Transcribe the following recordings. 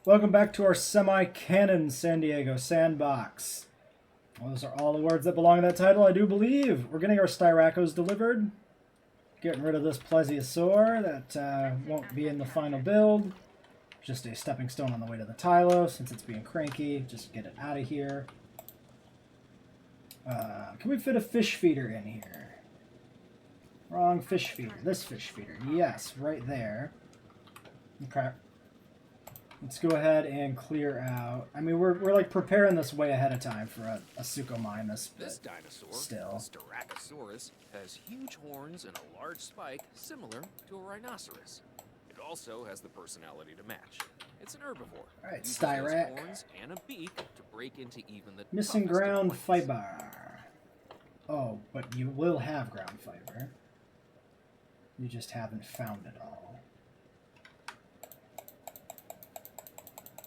Welcome back to our Semi-Canon San Diego Sandbox. Those are all the words that belong to that title, I do believe. We're getting our Styracos delivered. Getting rid of this Plesiosaur that won't be in the final build. Just a stepping stone on the way to the Tylo, since it's being cranky. Just get it out of here. Can we fit a fish feeder in here? Wrong fish feeder. This fish feeder. Yes, right there. Okay. Let's go ahead and clear out. I mean, we're like preparing this way ahead of time for a Suchomimus. This dinosaur, still. Styracosaurus, has huge horns and a large spike similar to a rhinoceros. It also has the personality to match. It's an herbivore. All right, Uses Styrac. those horns and a beak to break into even the Missing toughest of ground places. fiber. Oh, but you will have ground fiber. You just haven't found it all.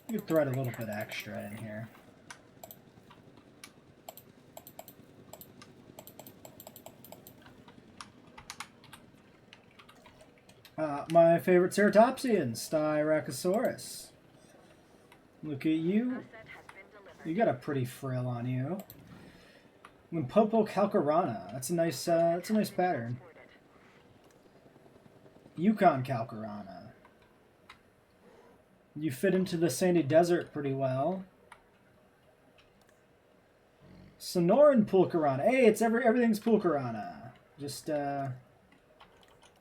You could thread a little bit extra in here. My favorite ceratopsian, Styracosaurus. Look at you. You got a pretty frill on you. Limpopo calcarana. That's a nice pattern. Yukon calcarana. You fit into the sandy desert pretty well. Sonoran pulcarana. Hey, it's everything's pulcarana. Just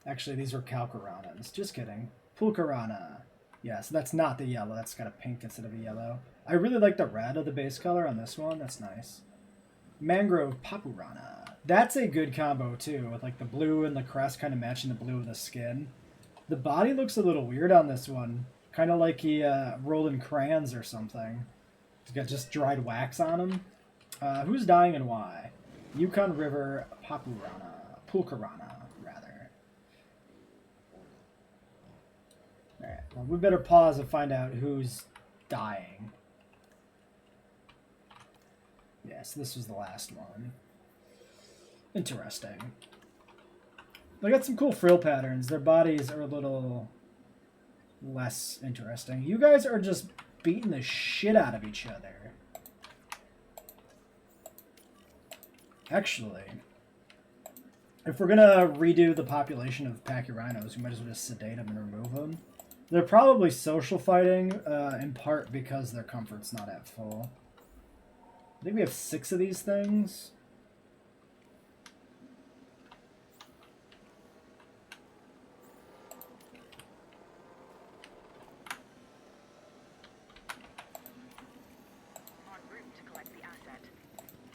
actually these are calcaranas. Just kidding. Pulcarana. Yeah, so that's not the yellow. That's got a pink instead of a yellow. I really like the red of the base color on this one. That's nice. Mangrove papurana. That's a good combo too, with like the blue and the crest kind of matching the blue of the skin. The body looks a little weird on this one. Kind of like he rolled in crayons or something. He's got just dried wax on him. Who's dying and why? Yukon River Papurana. Pulcarana, rather. Alright, well, we better pause and find out who's dying. Yes, this was the last one. Interesting. They got some cool frill patterns. Their bodies are a little less interesting. You guys are just beating the shit out of each other. Actually, if we're gonna redo the population of Pachyrhinos, we might as well just sedate them and remove them. They're probably social fighting, in part because their comfort's not at full. I think we have 6 of these things.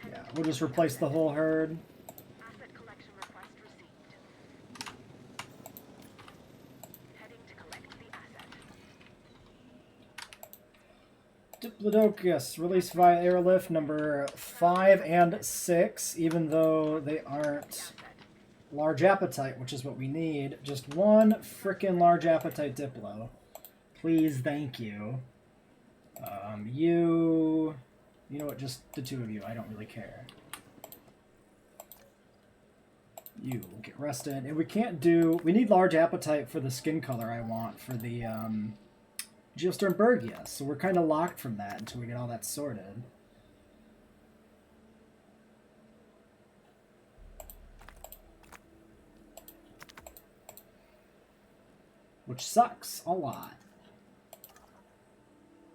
Yeah, we'll just replace the whole herd. Asset collection request received. Heading to collect the asset. Diplodocus, released via airlift number 5 and 6, even though they aren't large appetite, which is what we need. Just one frickin' large appetite Diplo. Please, thank you. You know what, just the 2 of you, I don't really care. You will get rested. And we can't do... We need large appetite for the skin color I want for the Geosternbergia, so we're kind of locked from that until we get all that sorted. Which sucks a lot.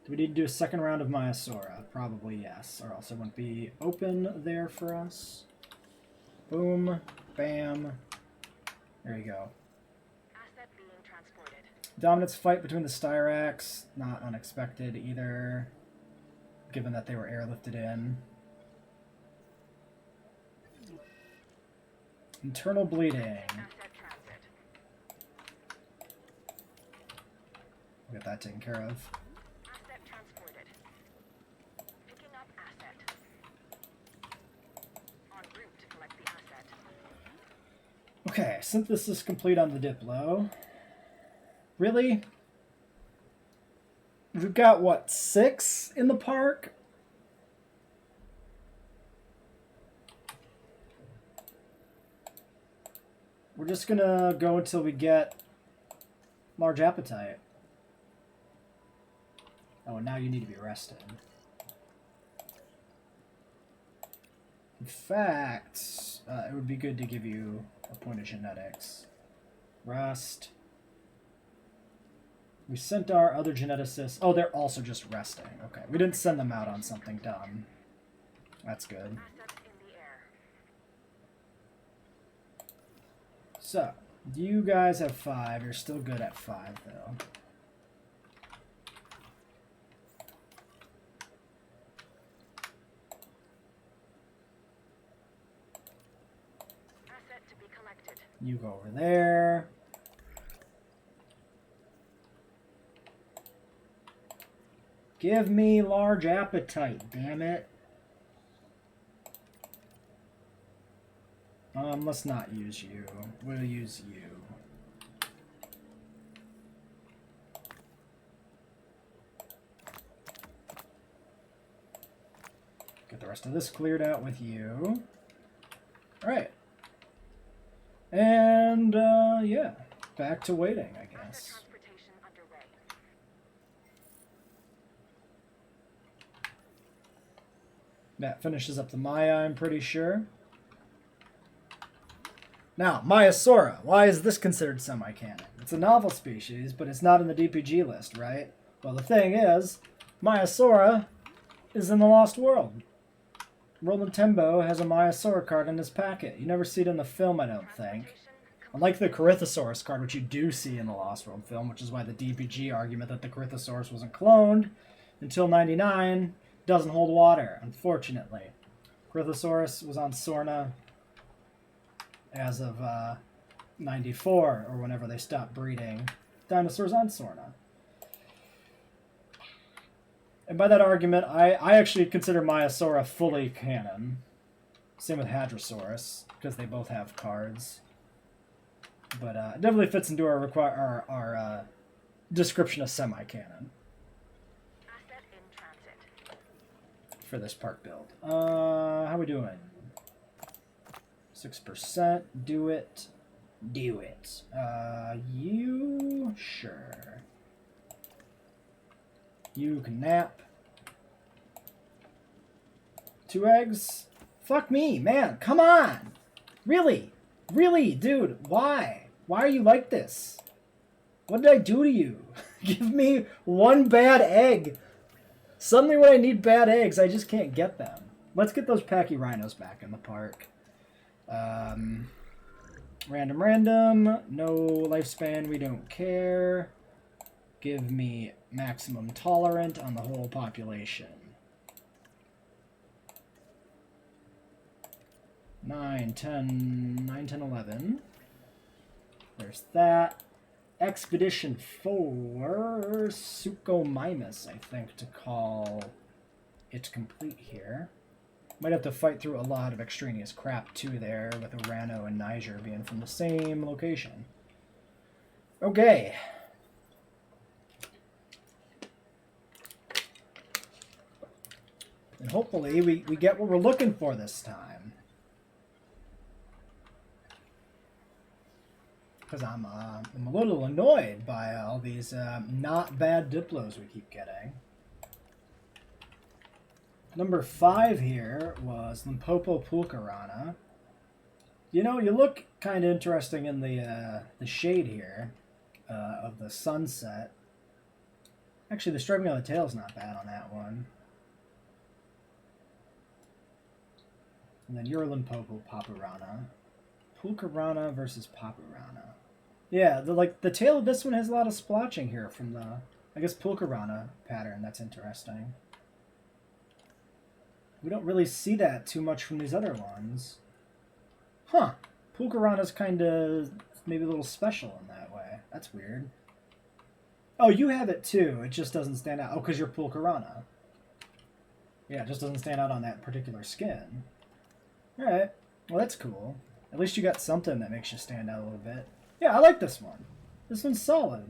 Do we need to do a second round of Maiasaura? Probably yes, or else it wouldn't be open there for us. Boom, bam. There you go. Asset being transported. Dominance fight between the Styracs, not unexpected either, given that they were airlifted in. Internal bleeding. Asset transit. We'll get that taken care of. Asset transported. Picking up asset. En route to collect the asset. Okay, synthesis complete on the Diplo. Really? We've got, what, 6 in the park? We're just gonna go until we get large appetite. Oh, and now you need to be rested. In fact, it would be good to give you a point of genetics. Rest. We sent our other geneticists. Oh, they're also just resting. Okay, we didn't send them out on something dumb. That's good. Assets in the air. So, you guys have 5. You're still good at 5, though. Asset to be collected. You go over there. Give me large appetite, damn it. Let's not use you. We'll use you. Get the rest of this cleared out with you. Alright. And, yeah. Back to waiting, I Asset guess. transportation underway. That finishes up the Maya, I'm pretty sure. Now, Maiasaura. Why is this considered semi-canon? It's a novel species, but it's not in the DPG list, right? Well, the thing is, Maiasaura is in the Lost World. Roland Tembo has a Maiasaura card in his packet. You never see it in the film, I don't think. Transportation Unlike the Corythosaurus card, which you do see in the Lost World film, which is why the DPG argument that the Corythosaurus wasn't cloned until 99 doesn't hold water, unfortunately. Corythosaurus was on Sorna as of 94, or whenever they stopped breeding dinosaurs on Sorna. And by that argument, I actually consider Maiasaura fully canon. Same with Hadrosaurus, because they both have cards. But it definitely fits into our description of semi-canon asset in transit. for this park build. How we doing? 6%. Do it. Do it. You? Sure. You can nap. 2 eggs? Fuck me, man. Come on. Really? Really, dude. Why? Why are you like this? What did I do to you? Give me 1 bad egg. Suddenly when I need bad eggs, I just can't get them. Let's get those Pachyrhinos back in the park. Random. No lifespan, we don't care. Give me maximum tolerant on the whole population. 9, 10, 11. There's that. Expedition 4, Suchomimus, I think, to call it complete here. Might have to fight through a lot of extraneous crap, too, there, with Urano and Niger being from the same location. Okay. And hopefully we get what we're looking for this time. Because I'm a little annoyed by all these not bad Diplos we keep getting. Number 5 here was Limpopo Pulkarana. You know, you look kind of interesting in the shade here of the sunset. Actually, the striping on the tail's not bad on that one. And then you're Limpopo Papurana. Pulkarana versus Papurana. Yeah, the tail of this one has a lot of splotching here from the, I guess, Pulkarana pattern. That's interesting. We don't really see that too much from these other ones. Huh. Pulkarana's kind of maybe a little special in that way. That's weird. Oh, you have it too. It just doesn't stand out. Oh, because you're Pulkarana. Yeah, it just doesn't stand out on that particular skin. Alright. Well, that's cool. At least you got something that makes you stand out a little bit. Yeah, I like this one. This one's solid.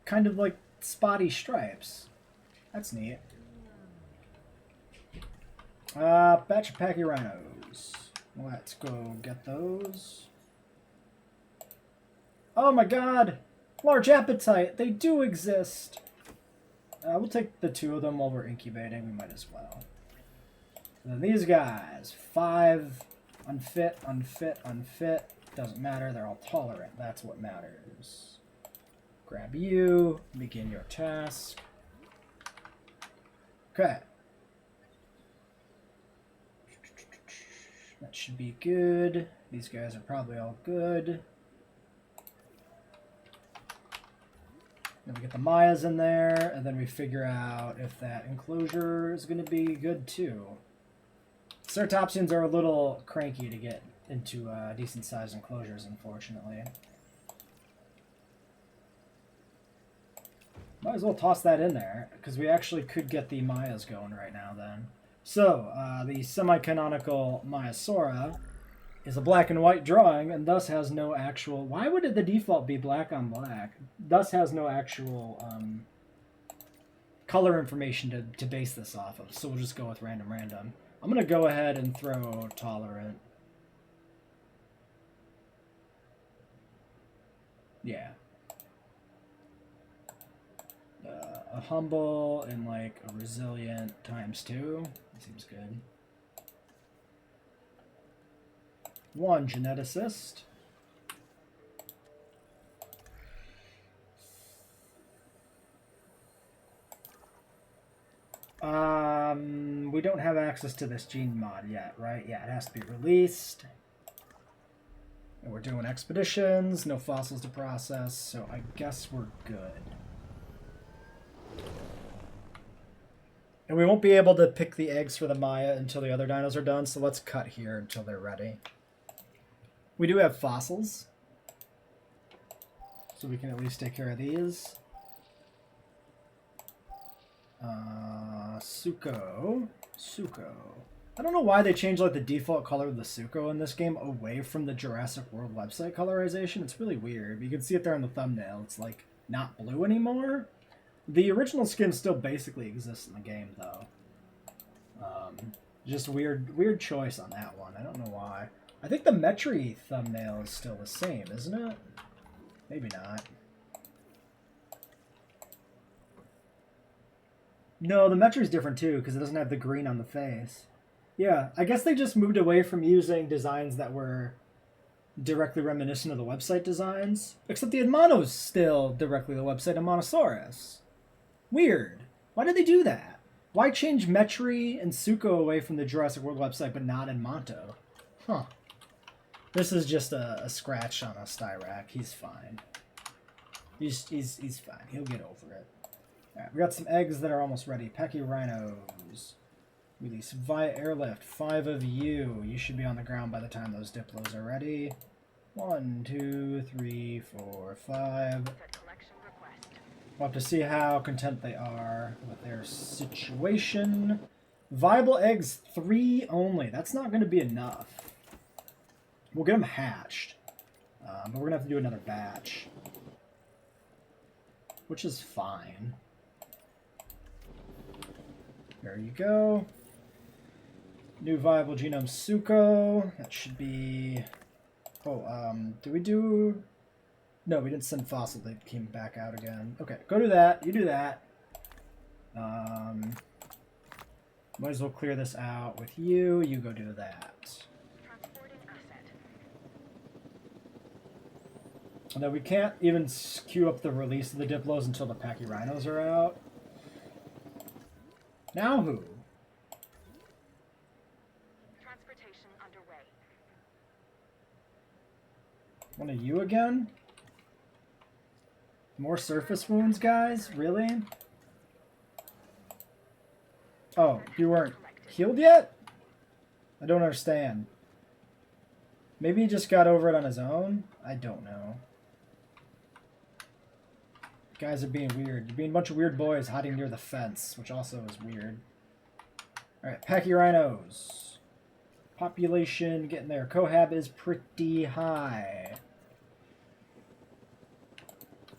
Kind of like spotty stripes. That's neat. Batch of Pachyrhinos. Let's go get those. Oh my god! Large appetite! They do exist! We'll take the 2 of them while we're incubating. We might as well. And then these guys, 5 unfit, unfit, unfit. Doesn't matter. They're all tolerant. That's what matters. Grab you. Begin your task. Okay. That should be good. These guys are probably all good. Then we get the Mayas in there, and then we figure out if that enclosure is going to be good too. Ceratopsians are a little cranky to get into decent sized enclosures, unfortunately. Might as well toss that in there, because we actually could get the Mayas going right now then. So, the semi-canonical Maiasaura is a black and white drawing, and thus has no actual... Why would the default be black on black? Thus has no actual color information to base this off of, so we'll just go with random. I'm going to go ahead and throw tolerant. Yeah. A humble and like a resilient ×2. Seems good. 1 geneticist. We don't have access to this gene mod yet, right? Yeah, it has to be released. And we're doing expeditions, no fossils to process, so I guess we're good. And we won't be able to pick the eggs for the Maya until the other dinos are done, so let's cut here until they're ready. We do have fossils, so we can at least take care of these. Suko. I don't know why they changed like the default color of the Suko in this game away from the Jurassic World website colorization. It's really weird. You can see it there in the thumbnail. It's like not blue anymore. The original skin still basically exists in the game, though. Just weird choice on that one. I don't know why. I think the Metri thumbnail is still the same, isn't it? Maybe not. No, the Metri's different too, because it doesn't have the green on the face. Yeah, I guess they just moved away from using designs that were directly reminiscent of the website designs. Except the Edmono's still directly the website Edmonosaurus. Weird. Why did they do that? Why change Metri and Suko away from the Jurassic World website but not Edmonto? Huh. This is just a scratch on a Styrac. He's fine. He's fine. He'll get over it. Alright, we got some eggs that are almost ready. Pachyrhinos. Release via airlift. 5 of you. You should be on the ground by the time those Diplos are ready. 1, 2, 3, 4, 5. We'll have to see how content they are with their situation. Viable eggs, 3 only. That's not going to be enough. We'll get them hatched. But we're going to have to do another batch. Which is fine. There you go. New viable genome Suko. That should be... Oh, did we do... No, we didn't send fossil. They came back out again. Okay, go do that. You do that. Might as well clear this out with you. You go do that. Although we can't even queue up the release of the Diplos until the Pachyrhinos are out. Now who? Transportation underway. One of you again? More surface wounds, guys? Really? Oh, you weren't healed yet? I don't understand. Maybe he just got over it on his own? I don't know. Guys are being weird. They're being a bunch of weird boys hiding near the fence, which also is weird. Alright, Pachyrhinos. Population getting there. Cohab is pretty high.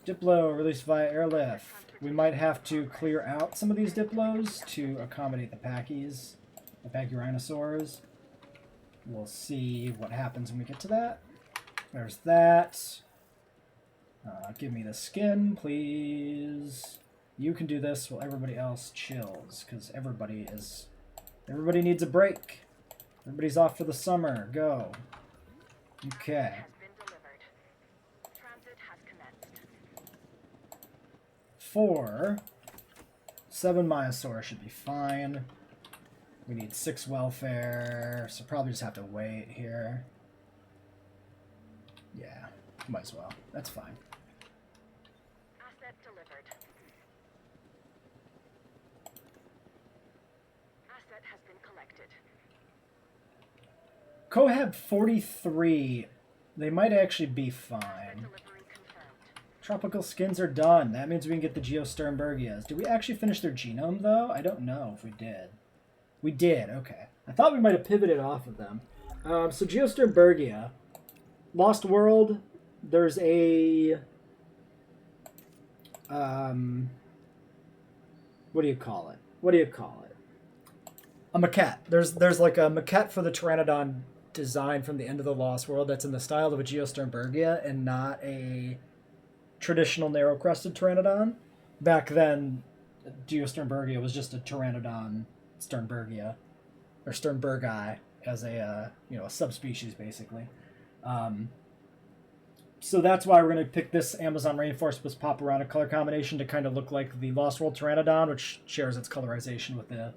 Diplo released via airlift. We might have to clear out some of these Diplos to accommodate the Pachys, the Pachyrhinosaurs. We'll see what happens when we get to that. There's that. Give me the skin, please. You can do this while everybody else chills, because everybody needs a break. Everybody's off for the summer. Go. Okay. Has been delivered. Transit has commenced. 4. 7 Myosaur should be fine. We need 6 welfare, so probably just have to wait here. Yeah, might as well. That's fine. Asset delivered. Asset has been collected. Cohab 43. They might actually be Asset fine. delivery confirmed. Tropical skins are done. That means we can get the Geosternbergias. Did we actually finish their genome, though? I don't know if we did. We did, okay. I thought we might have pivoted off of them. So Geosternbergia. Lost World, there's a... what do you call it? A maquette. There's like a maquette for the Pteranodon design from the end of the Lost World that's in the style of a Geosternbergia and not a traditional narrow-crested Pteranodon. Back then, Geosternbergia was just a Pteranodon Sternbergia, or Sternbergi, as a a subspecies basically. So that's why we're going to pick this Amazon Rainforest with Paparana color combination to kind of look like the Lost World Pteranodon, which shares its colorization with the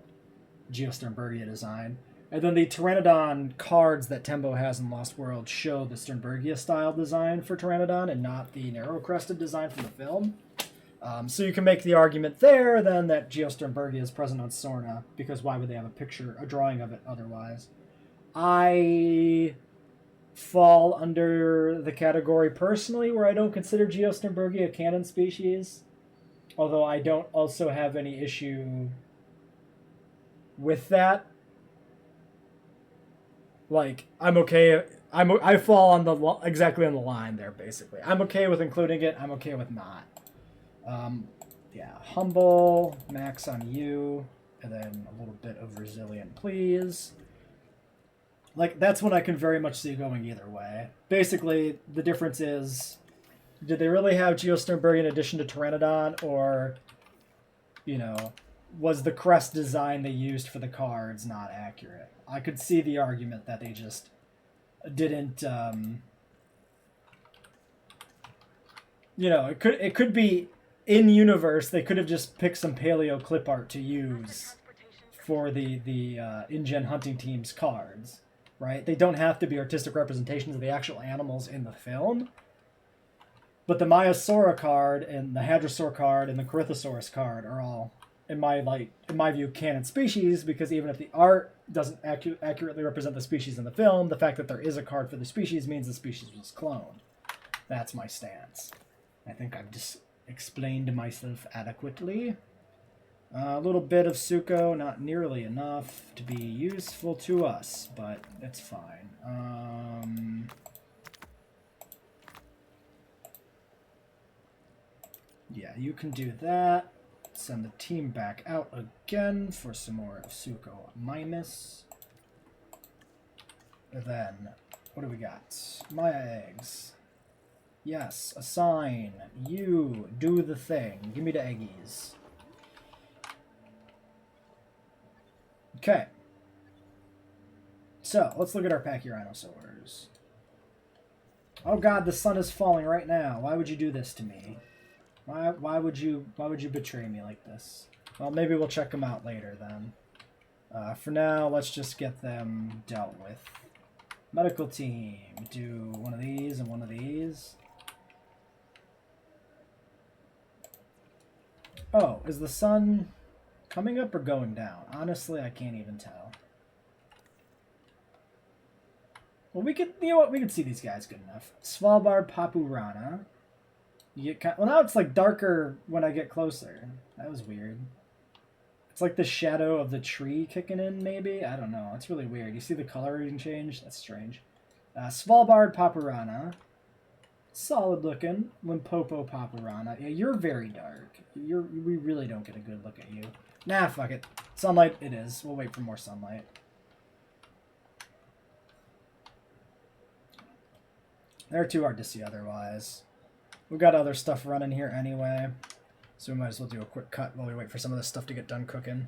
Geosternbergia design. And then the Pteranodon cards that Tembo has in Lost World show the Sternbergia style design for Pteranodon and not the narrow-crested design from the film. So you can make the argument there then that Geosternbergia is present on Sorna, because why would they have a drawing of it otherwise? I fall under the category personally where I don't consider Geosternbergia a canon species, although I don't also have any issue with that. Like, I'm okay. I fall on exactly on the line there, basically. I'm okay with including it. I'm okay with not. Yeah, humble, max on you, and then a little bit of resilient, please. Like, that's one I can very much see going either way. Basically, the difference is, did they really have Geosternbergia in addition to Pteranodon, or, was the crest design they used for the cards not accurate? I could see the argument that they just didn't, it could be in universe. They could have just picked some paleo clip art to use for the InGen hunting team's cards, right? They don't have to be artistic representations of the actual animals in the film. But the Myosaura card and the Hadrosaur card and the Corythosaurus card are all, in my view, canon species, because even if the art doesn't accurately represent the species in the film, the fact that there is a card for the species means the species was cloned. That's my stance. I think I've just explained myself adequately. A little bit of Suko, not nearly enough to be useful to us, but it's fine. Yeah, you can do that. Send the team back out again for some more Suko minus. And then, what do we got? My eggs. Yes, assign. You do the thing. Give me the eggies. Okay. So, let's look at our Pachyrhinosaurs. Oh god, the sun is falling right now. Why would you do this to me? Why would you betray me like this? Well, maybe we'll check them out later then. For now, let's just get them dealt with. Medical team, do one of these and one of these. Oh, is the sun coming up or going down? Honestly, I can't even tell. Well, we could, we could see these guys good enough. Svalbard Papurana. You get well, now it's like darker when I get closer. That was weird. It's like the shadow of the tree kicking in, maybe? I don't know. It's really weird. You see the coloring change? That's strange. Svalbard Papurana. Solid looking. Limpopo Papurana. Yeah, you're very dark. We really don't get a good look at you. Nah, fuck it. Sunlight it is. We'll wait for more sunlight. They're too hard to see otherwise. We've got other stuff running here anyway. So we might as well do a quick cut while we wait for some of this stuff to get done cooking.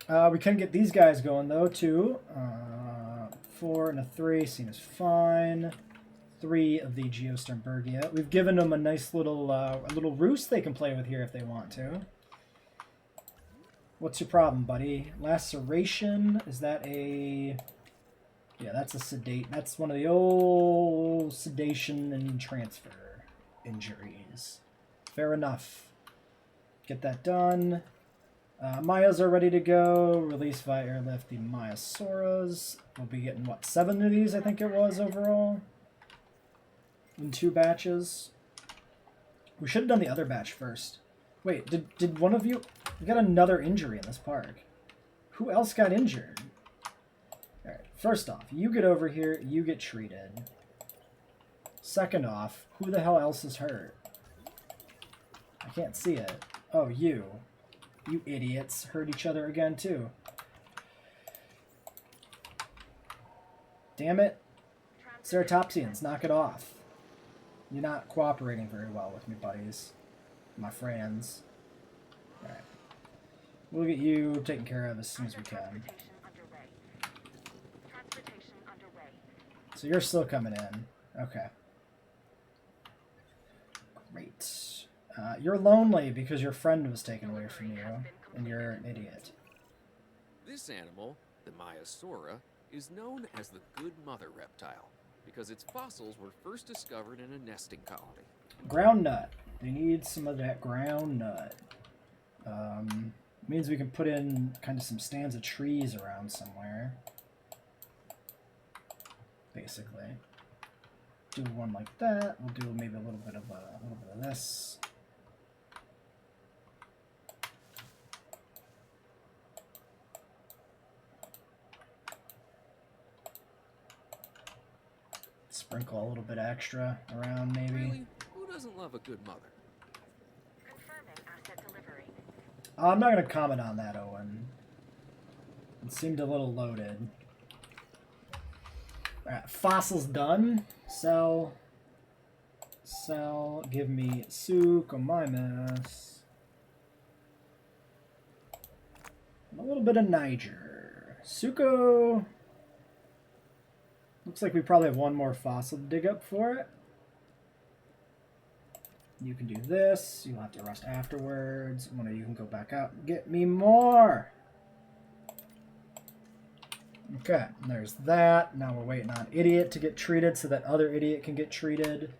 We can get these guys going, though, too. 4 and a 3 seems fine. 3 of the Geosternbergia. We've given them a nice little roost they can play with here if they want to. What's your problem, buddy? Laceration? Is that a... Yeah, that's a sedate. That's one of the old sedation and transfer injuries. Fair enough. Get that done. Mayas are ready to go. Release via airlift the Mayasauras. We'll be getting, what, 7 of these, I think it was, overall? In 2 batches. We should have done the other batch first. Wait, did one of you... We got another injury in this park. Who else got injured? Alright, first off, you get over here, you get treated. Second off, who the hell else is hurt? I can't see it. Oh, you. You idiots hurt each other again, too. Damn it. Ceratopsians, knock it off. You're not cooperating very well with me, buddies. My friends. Alright. We'll get you taken care of as soon as we can. So you're still coming in. Okay. Great. You're lonely because your friend was taken away from you, and you're an idiot. This animal, the Maiasaura, is known as the Good Mother reptile because its fossils were first discovered in a nesting colony. Ground nut. They need some of that ground nut. Means we can put in kind of some stands of trees around somewhere. Basically. Do one like that. We'll do maybe a little bit of this. Sprinkle a little bit extra around, maybe. Really? Who doesn't love a good mother? Confirming asset delivery. I'm not going to comment on that, Owen. It seemed a little loaded. Alright, fossils done. Sell. Sell. Give me Suchomimus. And a little bit of Niger. Sucho. Looks like we probably have one more fossil to dig up for it. You can do this. You'll have to rest afterwards. One of you can go back out and get me more. Okay, there's that. Now we're waiting on Idiot to get treated so that other Idiot can get treated.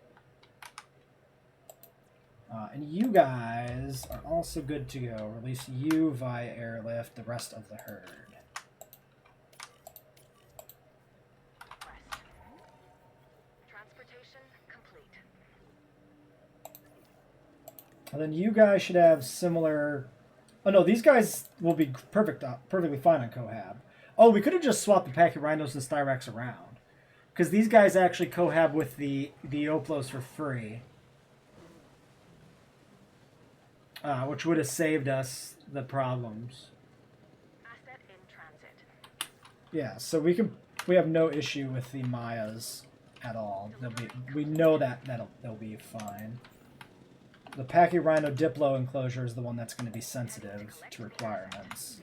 And you guys are also good to go. Release you via airlift, the rest of the herd. Transportation complete. And then you guys should have similar... Oh no, these guys will be perfectly fine on Cohab. Oh, we could have just swapped the Pachyrhinos and Styrax around. Because these guys actually cohab with the Oplos for free. Which would have saved us the problems. Asset in transit. Yeah, so we have no issue with the Mayas at all. We know that they'll be fine. The Pachyrhino Diplo enclosure is the one that's going to be sensitive to requirements.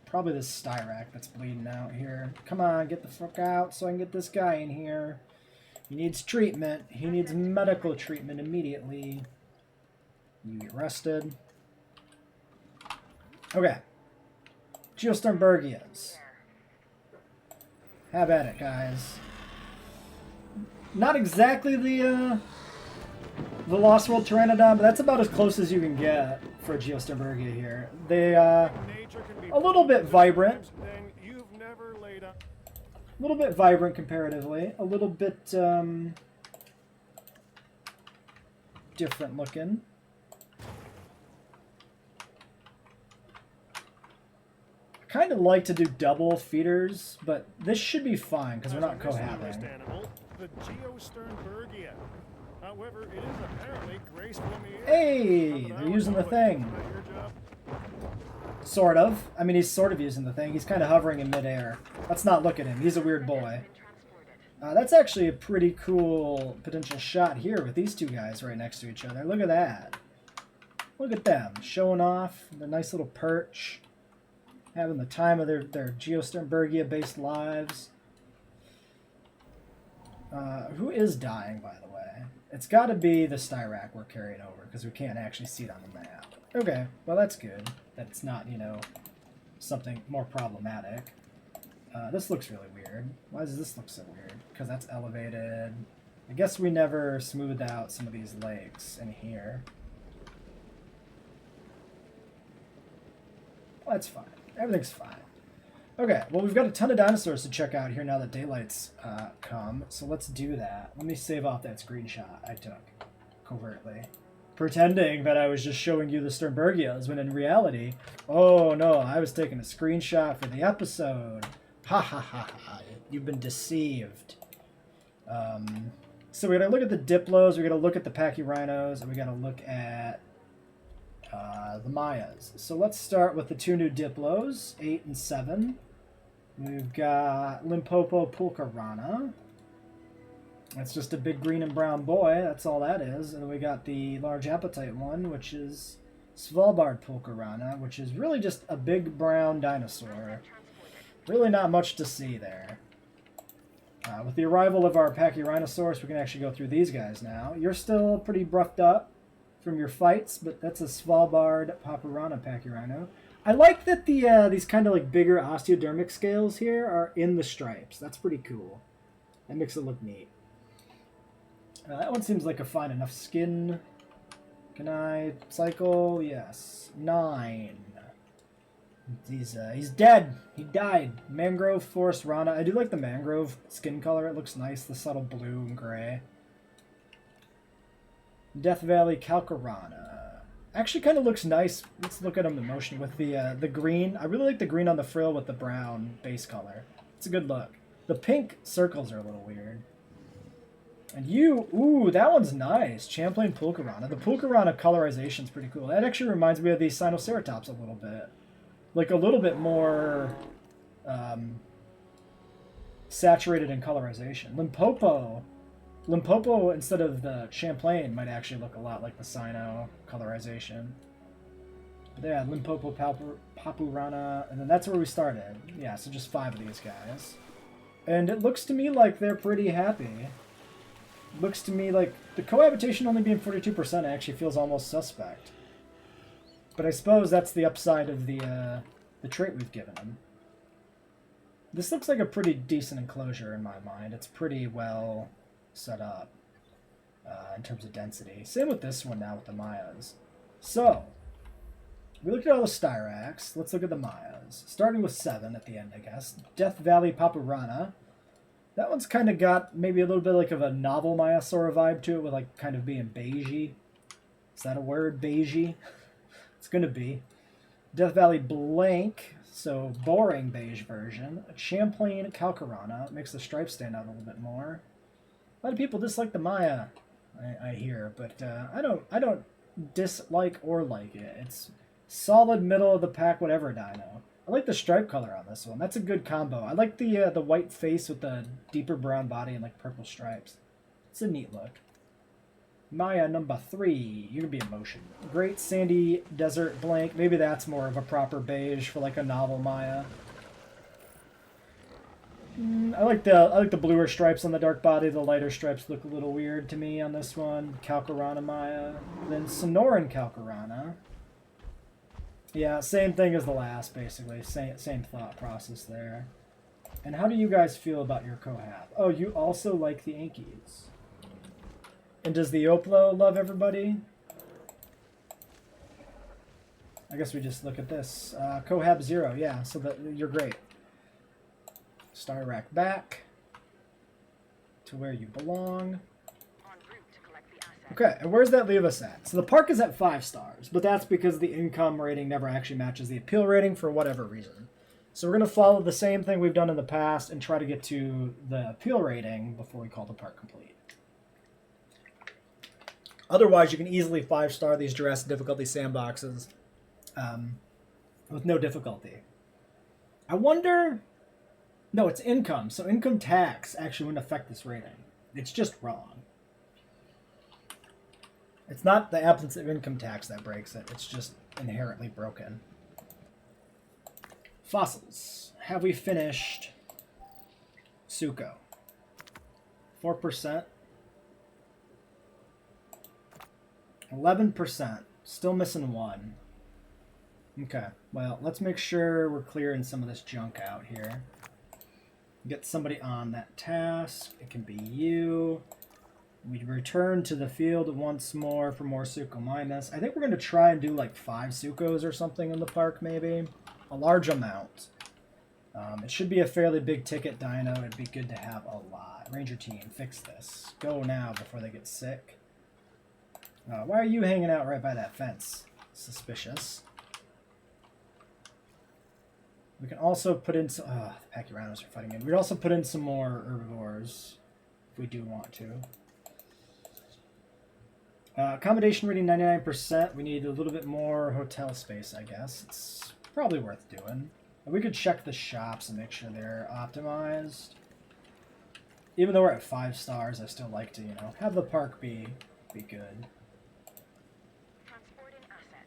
Probably this Styrac that's bleeding out here. Come on, get the fuck out so I can get this guy in here. He needs treatment. He needs medical treatment immediately. You get rested. Okay. Geosternbergias. Have at it, guys. Not exactly the Lost World Pteranodon, but that's about as close as you can get for a Geosternbergia here. They, a little bit vibrant. A little bit vibrant comparatively. A little bit, different looking. I kind of like to do double feeders, but this should be fine because we're not cohabiting. The Geosternbergia. However, it is apparently graceful in the air. Hey, they're using the thing. Sort of. I mean, he's sort of using the thing. He's kind of hovering in midair. Let's not look at him. He's a weird boy. That's actually a pretty cool potential shot here with these two guys right next to each other. Look at that. Look at them, showing off the nice little perch, having the time of their Geosternbergia-based lives. Who is dying, by the way? It's got to be the Styrak we're carrying over, because we can't actually see it on the map. Okay, well that's good. That it's not, you know, something more problematic. This looks really weird. Why does this look so weird? Because that's elevated. I guess we never smoothed out some of these lakes in here. Well, that's fine. Everything's fine. Okay, well, we've got a ton of dinosaurs to check out here now that daylight's come, so let's do that. Let me save off that screenshot I took covertly, pretending that I was just showing you the Sternbergias, when in reality, oh no, I was taking a screenshot for the episode. Ha ha ha ha, you've been deceived. So we gotta look at the Diplos, we gotta look at the Pachyrhinos, and we gotta look at the Mayas. So let's start with the two new Diplos, 8 and 7. We've got Limpopo Pulcherana. That's just a big green and brown boy, that's all that is. And then we got the large appetite one, which is Svalbard Pulcherana, which is really just a big brown dinosaur. Really not much to see there. With the arrival of our Pachyrhinosaurus, we can actually go through these guys now. You're still pretty buffed up from your fights, but that's a Svalbard Papurana Pachyrhino. I like that the these kind of like bigger osteodermic scales here are in the stripes. That's pretty cool. That makes it look neat. That one seems like a fine enough skin. Can I cycle? Yes. 9. He's dead. He died. Mangrove Forest Rana. I do like the mangrove skin color. It looks nice. The subtle blue and gray. Death Valley Calcarana. Actually kind of looks nice. Let's look at him in motion with the green. I really like the green on the frill with the brown base color. It's a good look. The pink circles are a little weird. And you, ooh, that one's nice. Champlain Pulcherana. The Pulcherana colorization is pretty cool. That actually reminds me of the Sinoceratops a little bit. Like a little bit more saturated in colorization. Limpopo, instead of the Champlain, might actually look a lot like the Sino colorization. But yeah, Limpopo Papurana, and then that's where we started. Yeah, so just 5 of these guys. And it looks to me like they're pretty happy. Looks to me like the cohabitation only being 42% actually feels almost suspect. But I suppose that's the upside of the trait we've given them. This looks like a pretty decent enclosure in my mind. It's pretty well set up in terms of density. Same with this one now with the Mayas. So, we looked at all the Styraks. Let's look at the Mayas. Starting with 7 at the end, I guess. Death Valley Papurana. That one's kind of got maybe a little bit like of a novel Maiasaura vibe to it, with like kind of being beigey. Is that a word? Beigey? It's gonna be. Death Valley Blank, so boring beige version. Champlain Calcarana makes the stripes stand out a little bit more. A lot of people dislike the Maya, I hear, but I don't dislike or like it. It's solid middle of the pack, whatever dino. I like the stripe color on this one. That's a good combo. I like the white face with the deeper brown body and like purple stripes. It's a neat look. Maya number 3. You can be in motion. Great Sandy Desert Blank. Maybe that's more of a proper beige for like a novel Maya. I like the bluer stripes on the dark body. The lighter stripes look a little weird to me on this one. Calcarana Maya. Then Sonoran Calcarana. Yeah, same thing as the last, basically. Same thought process there. And how do you guys feel about your Cohab? Oh, you also like the Ankies. And does the Oplo love everybody? I guess we just look at this. Cohab 0, yeah, so you're great. Styrak back to where you belong. Okay, and where's that leave us at? So the park is at 5 stars, but that's because the income rating never actually matches the appeal rating for whatever reason. So we're going to follow the same thing we've done in the past and try to get to the appeal rating before we call the park complete. Otherwise, you can easily 5-star these Jurassic difficulty sandboxes with no difficulty. I wonder... No, it's income, so income tax actually wouldn't affect this rating. It's just wrong. It's not the absence of income tax that breaks it. It's just inherently broken. Fossils. Have we finished Suko? 4%. 11%. Still missing 1. Okay, well, let's make sure we're clearing some of this junk out here. Get somebody on that task. It can be you. We return to the field once more for more Suko minus. I think we're going to try and do like 5 Sukos or something in the park, maybe. A large amount. It should be a fairly big ticket dino. It'd be good to have a lot. Ranger team, fix this. Go now before they get sick. Why are you hanging out right by that fence? Suspicious. We can also put in some... the Pachyrhinos are fighting in. We'd also put in some more herbivores if we do want to. Accommodation rating 99%. We need a little bit more hotel space, I guess. It's probably worth doing. We could check the shops and make sure they're optimized. Even though we're at 5 stars, I still like to, you know, have the park be good. Transporting asset.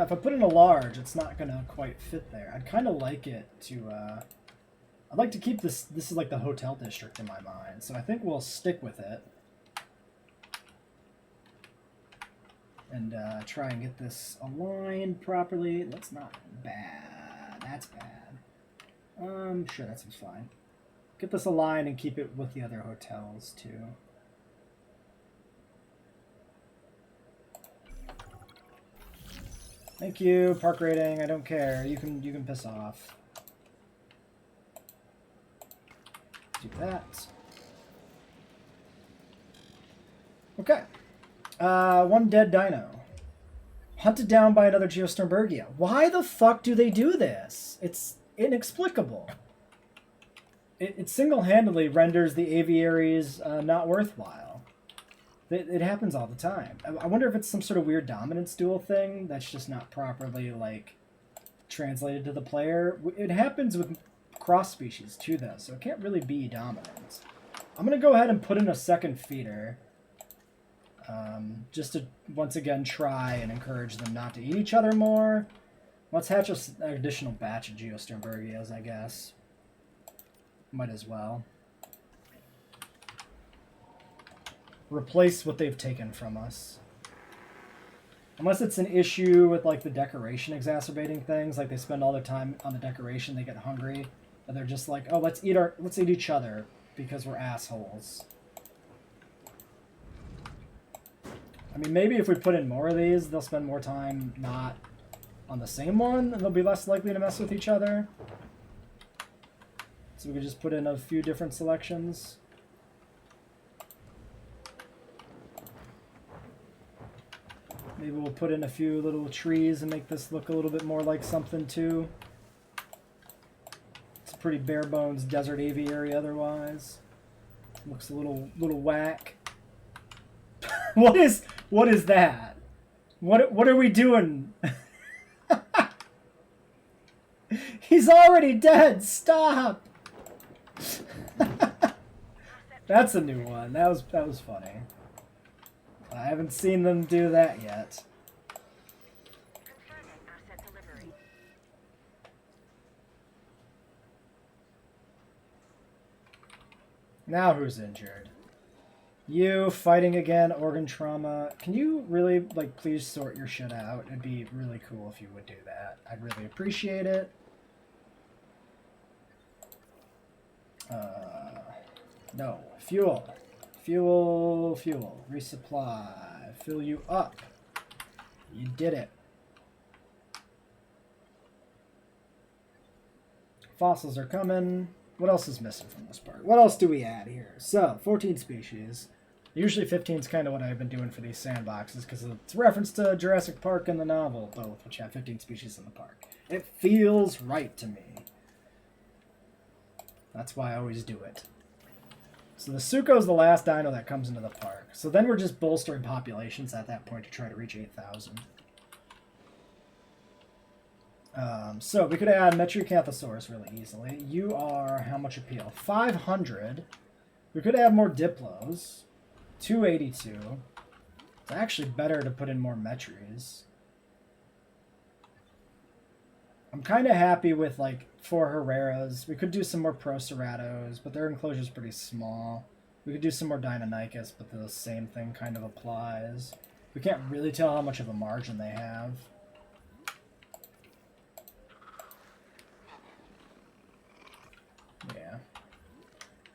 If I put in a large, it's not gonna quite fit there. I'd kind of like it to, I'd like to keep this is like the hotel district in my mind, so I think we'll stick with it. And try and get this aligned properly. That's not bad. That's bad. Sure, that seems fine. Get this aligned and keep it with the other hotels, too. Thank you, park rating. I don't care. You can piss off. Do that. Okay. 1 dead dino. Hunted down by another Geosternbergia. Why the fuck do they do this? It's inexplicable. It single-handedly renders the aviaries not worthwhile. It happens all the time. I wonder if it's some sort of weird dominance duel thing that's just not properly, like, translated to the player. It happens with cross-species, too, though, so it can't really be dominance. I'm going to go ahead and put in a second feeder. Just to, once again, try and encourage them not to eat each other more. Let's hatch an additional batch of Geosternbergias, I guess. Might as well. Replace what they've taken from us. Unless it's an issue with, like, the decoration exacerbating things, like they spend all their time on the decoration, they get hungry, and they're just like, oh, let's eat each other because we're assholes. I mean, maybe if we put in more of these, they'll spend more time not on the same one, and they'll be less likely to mess with each other. So we could just put in a few different selections. Maybe we'll put in a few little trees and make this look a little bit more like something, too. It's a pretty bare-bones desert aviary otherwise. Looks a little whack. What is that? What are we doing? He's already dead. Stop. That's a new one. That was funny. I haven't seen them do that yet. Confirming asset delivery. Now who's injured? You fighting again, organ trauma. Can you really, like, please sort your shit out? It'd be really cool if you would do that. I'd really appreciate it. No. Fuel. Fuel. Resupply. Fill you up. You did it. Fossils are coming. What else is missing from this part? What else do we add here? So, 14 species. Usually 15 is kind of what I've been doing for these sandboxes because it's a reference to Jurassic Park and the novel, both, which have 15 species in the park. It feels right to me. That's why I always do it. So the Suko is the last dino that comes into the park. So then we're just bolstering populations at that point to try to reach 8,000. So we could add Metriacanthosaurus really easily. You are how much appeal? 500. We could add more Diplos. 282. It's actually better to put in more Metries. I'm kind of happy with like 4 Herreras. We could do some more Proceratos, but their enclosure's pretty small. We could do some more Deinonychus, but the same thing kind of applies. We can't really tell how much of a margin they have. Yeah.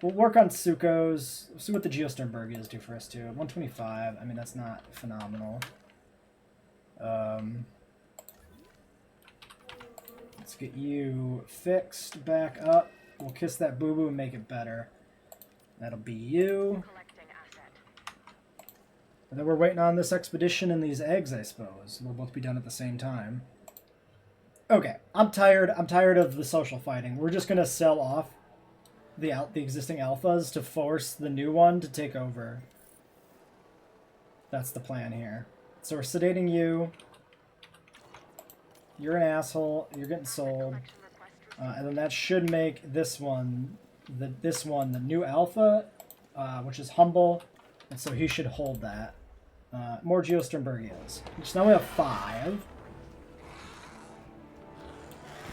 We'll work on Sucos. See what the Geosternbergias do for us too. 125. I mean, that's not phenomenal. Let's get you fixed back up. We'll kiss that boo-boo and make it better. That'll be you. Collecting asset. And then we're waiting on this expedition and these eggs, I suppose. We'll both be done at the same time. Okay, I'm tired. I'm tired of the social fighting. We're just gonna sell off the existing alphas to force the new one to take over. That's the plan here. So we're sedating you. You're an asshole. You're getting sold. Collection request received. And then that should make this one, the new alpha, which is humble, and so he should hold that. More Geosternbergias. So now we have 5.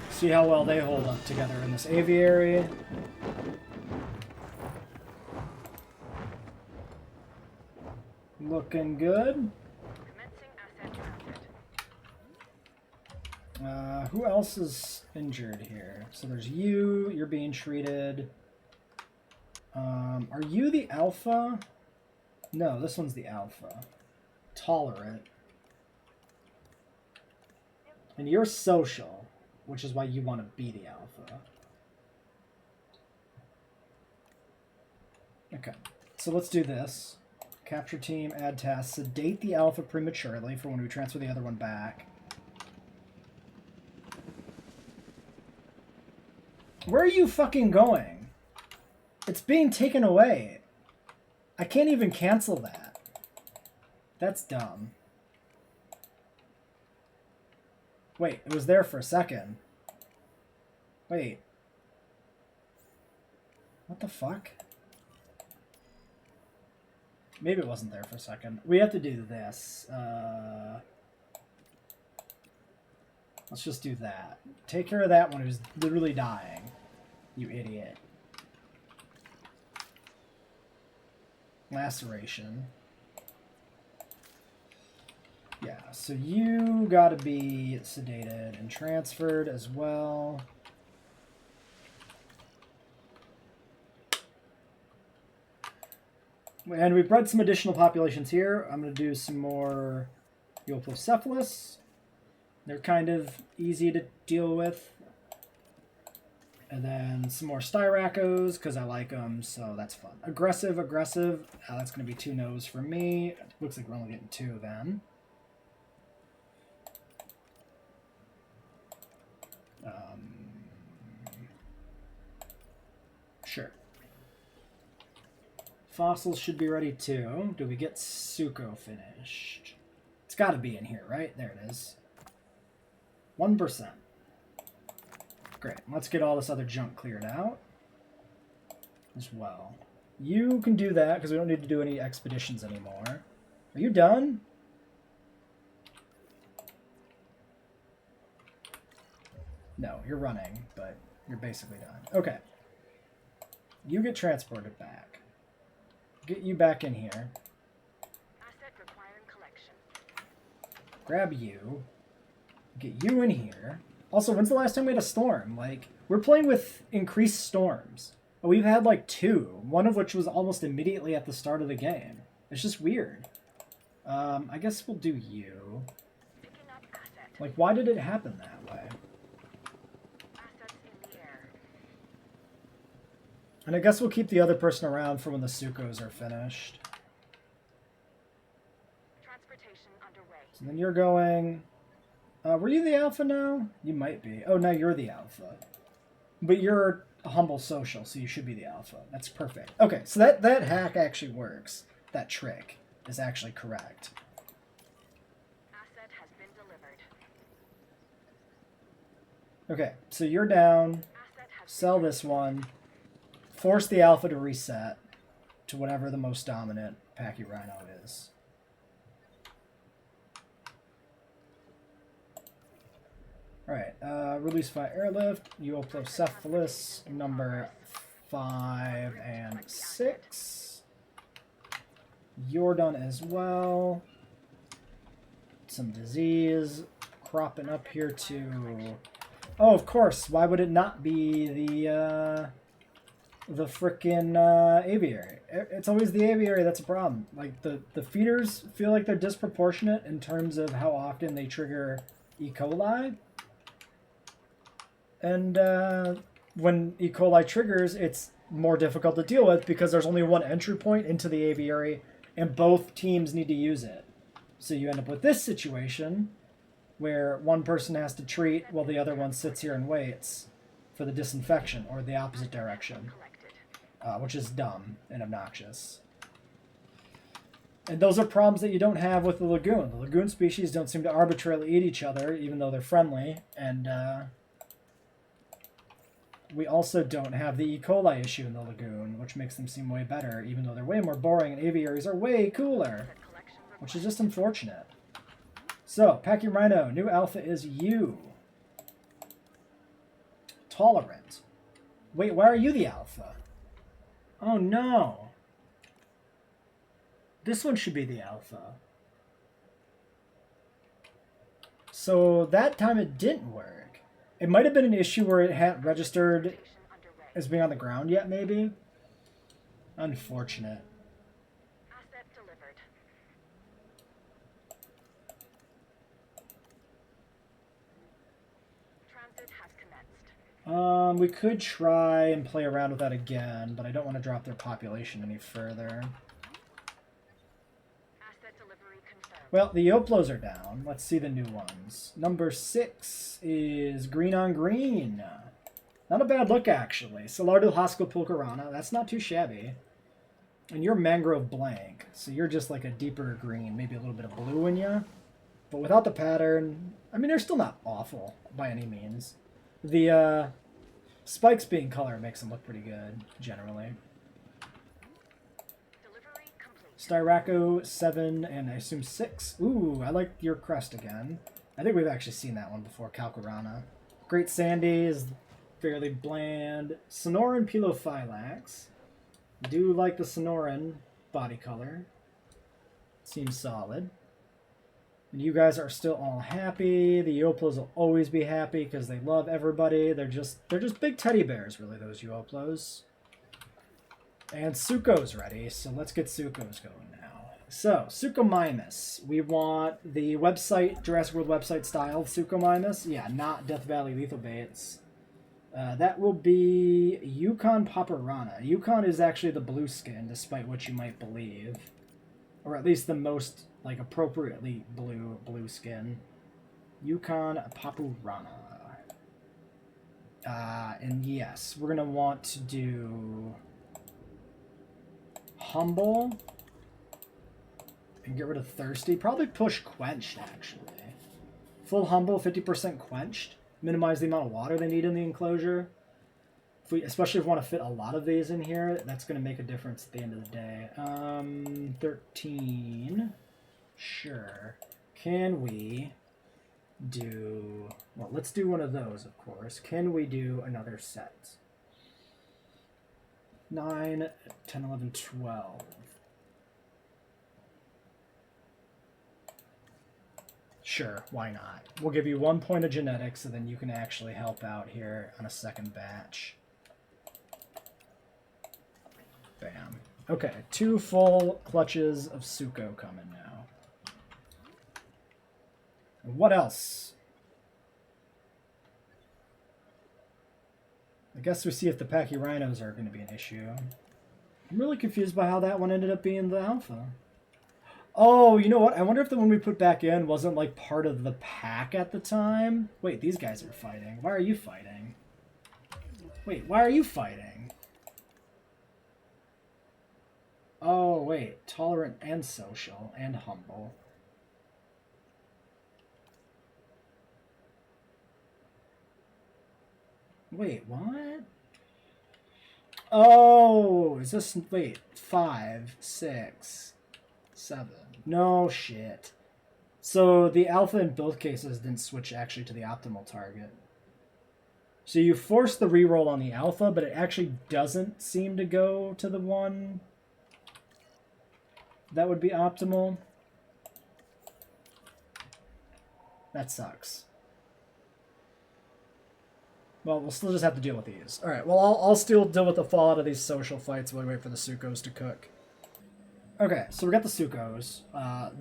See how well they hold up together in this aviary. Looking good. Commencing asset transit. Who else is injured here? So there's you. You're being treated. Are you the alpha? No, this one's the alpha. Tolerant. And you're social, which is why you want to be the alpha. Okay, so let's do this. Capture team, add task, sedate the alpha prematurely for when we transfer the other one back. Where are you fucking going? It's being taken away. I can't even cancel that. That's dumb. Wait, it was there for a second. Wait. What the fuck? Maybe it wasn't there for a second. We have to do this. Let's just do that. Take care of that one who's literally dying. You idiot. Laceration. Yeah, so you gotta be sedated and transferred as well. And we've bred some additional populations here. I'm going to do some more Euplocephalus. They're kind of easy to deal with. And then some more Styracos, because I like them, so that's fun. Aggressive. That's going to be 2 no's for me. Looks like we're only getting 2 then. Sure. Fossils should be ready too. Do we get Suco finished? It's got to be in here, right? There it is. 1%. Great. Let's get all this other junk cleared out as well. You can do that because we don't need to do any expeditions anymore. Are you done? No, you're running, but you're basically done. Okay. You get transported back. Get you back in here. Asset requiring collection. Grab you. Get you in here. Also, when's the last time we had a storm? Like, we're playing with increased storms. We've had like 2, one of which was almost immediately at the start of the game. It's just weird. I guess we'll do you. Picking up asset. Like, why did it happen that way? Assets in the air. And I guess we'll keep the other person around for when the Sucos are finished. Transportation underway. So then you're going... were you the alpha now? You might be. Oh, now you're the alpha. But you're a humble social, so you should be the alpha. That's perfect. Okay, so that hack actually works. That trick is actually correct. Asset has been delivered. Okay, so you're down. Asset has Sell this one. Force the alpha to reset. to whatever the most dominant Pachyrhino is. Alright, release by airlift, Euoplocephalus, number 5 and 6. You're done as well. Some disease cropping up here too. Oh, of course, why would it not be the frickin' aviary? It's always the aviary that's a problem. Like, the feeders feel like they're disproportionate in terms of how often they trigger E. coli. And when E. coli triggers, it's more difficult to deal with because there's only one entry point into the aviary, and both teams need to use it. So you end up with this situation where one person has to treat while the other one sits here and waits for the disinfection, or the opposite direction, which is dumb and obnoxious. And those are problems that you don't have with the lagoon. The lagoon species don't seem to arbitrarily eat each other, even though they're friendly, and we also don't have the E. coli issue in the lagoon, which makes them seem way better, even though they're way more boring and aviaries are way cooler, which is just unfortunate. So, Pachyrhino, new alpha is you. Tolerant. Wait, why are you the alpha? Oh no. This one should be the alpha. So that time it didn't work. It might have been an issue where it hadn't registered as being on the ground yet, maybe. Unfortunate. Asset delivered. Transit has commenced. We could try and play around with that again, but I don't want to drop their population any further. Asset delivery confirmed. Well, the Eoplos are down. Let's see the new ones. Number 6 is green on green. Not a bad look, actually. Salardo Haskell Pulcherana. That's not too shabby. And you're mangrove blank, so you're just like a deeper green, maybe a little bit of blue in you. But without the pattern, I mean, they're still not awful by any means. The spikes being color makes them look pretty good, generally. Delivery complete. Styraco 7 and I assume 6. Ooh, I like your crest again. I think we've actually seen that one before, Calcarana. Great Sandy is fairly bland. Sonoran Pilophylax. Do like the Sonoran body color. Seems solid. And you guys are still all happy. The Eoplos will always be happy because they love everybody. They're just big teddy bears, really, those Eoplos. And Suko's ready, so let's get Suko's going now. So, Suchomimus. We want the website, Jurassic World website style Suchomimus. Yeah, not Death Valley Lethal Baits. That will be Yukon Paparana. Yukon is actually the blue skin, despite what you might believe. Or at least the most, like, appropriately blue skin. Yukon Paparana. And yes, we're going to want to do Humble. And get rid of Thirsty. Probably push Quenched, actually. Full Humble, 50% Quenched. Minimize the amount of water they need in the enclosure. Especially if we want to fit a lot of these in here, that's going to make a difference at the end of the day. 13. Sure. Can we do... Well, let's do one of those, of course. Can we do another set? 9, 10, 11, 12. Sure, why not? We'll give you 1 point of genetics, so then you can actually help out here on a second batch. Bam. Okay, 2 full clutches of Suko coming now. And what else? I guess we see if the Pachyrhinos are going to be an issue. I'm really confused by how that one ended up being the alpha. Oh, you know what? I wonder if the one we put back in wasn't, like, part of the pack at the time. Wait, these guys are fighting. Why are you fighting? Wait, why are you fighting? Oh, wait. Tolerant and social and humble. Wait, what? Oh, is this, wait, 5, 6, 7. No shit. So the alpha in both cases didn't switch actually to the optimal target. So you force the reroll on the alpha, but it actually doesn't seem to go to the one that would be optimal. That sucks. Well, we'll still just have to deal with these. Alright, well, I'll still deal with the fallout of these social fights while we wait for the Sukkos to cook. Okay, so we got the Sukkos.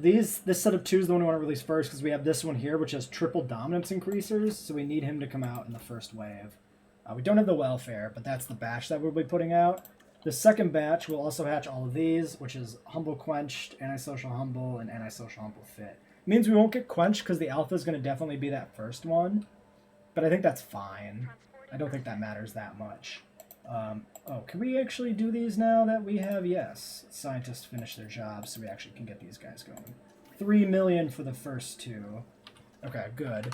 This set of 2 is the one we want to release first because we have this one here, which has triple dominance increasers, so we need him to come out in the first wave. We don't have the welfare, but that's the batch that we'll be putting out. The second batch will also hatch all of these, which is Humble Quenched, Antisocial Humble, and Antisocial Humble Fit. It means we won't get Quenched because the alpha is going to definitely be that first one, but I think that's fine. I don't think that matters that much. Oh, can we actually do these now that we have? Yes. Scientists finish their jobs, so we actually can get these guys going. 3 million for the first 2. Okay, good.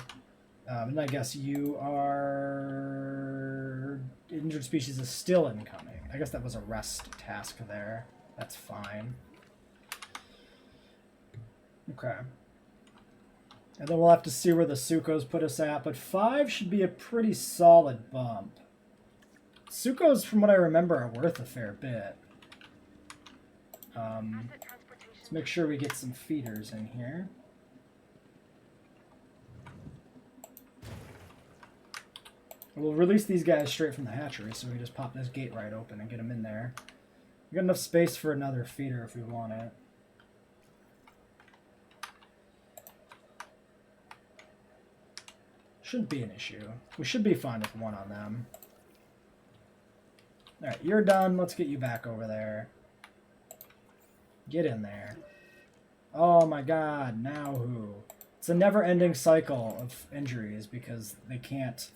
And I guess you are... Injured species is still incoming. I guess that was a rest task there. That's fine. Okay. And then we'll have to see where the Sukkos put us at, but 5 should be a pretty solid bump. Sukkos, from what I remember, are worth a fair bit. Let's make sure we get some feeders in here. We'll release these guys straight from the hatchery, so we can just pop this gate right open and get them in there. We got enough space for another feeder if we want it. Shouldn't be an issue. We should be fine with 1 on them. Alright, you're done. Let's get you back over there. Get in there. Oh my god, now who? It's a never-ending cycle of injuries because they can't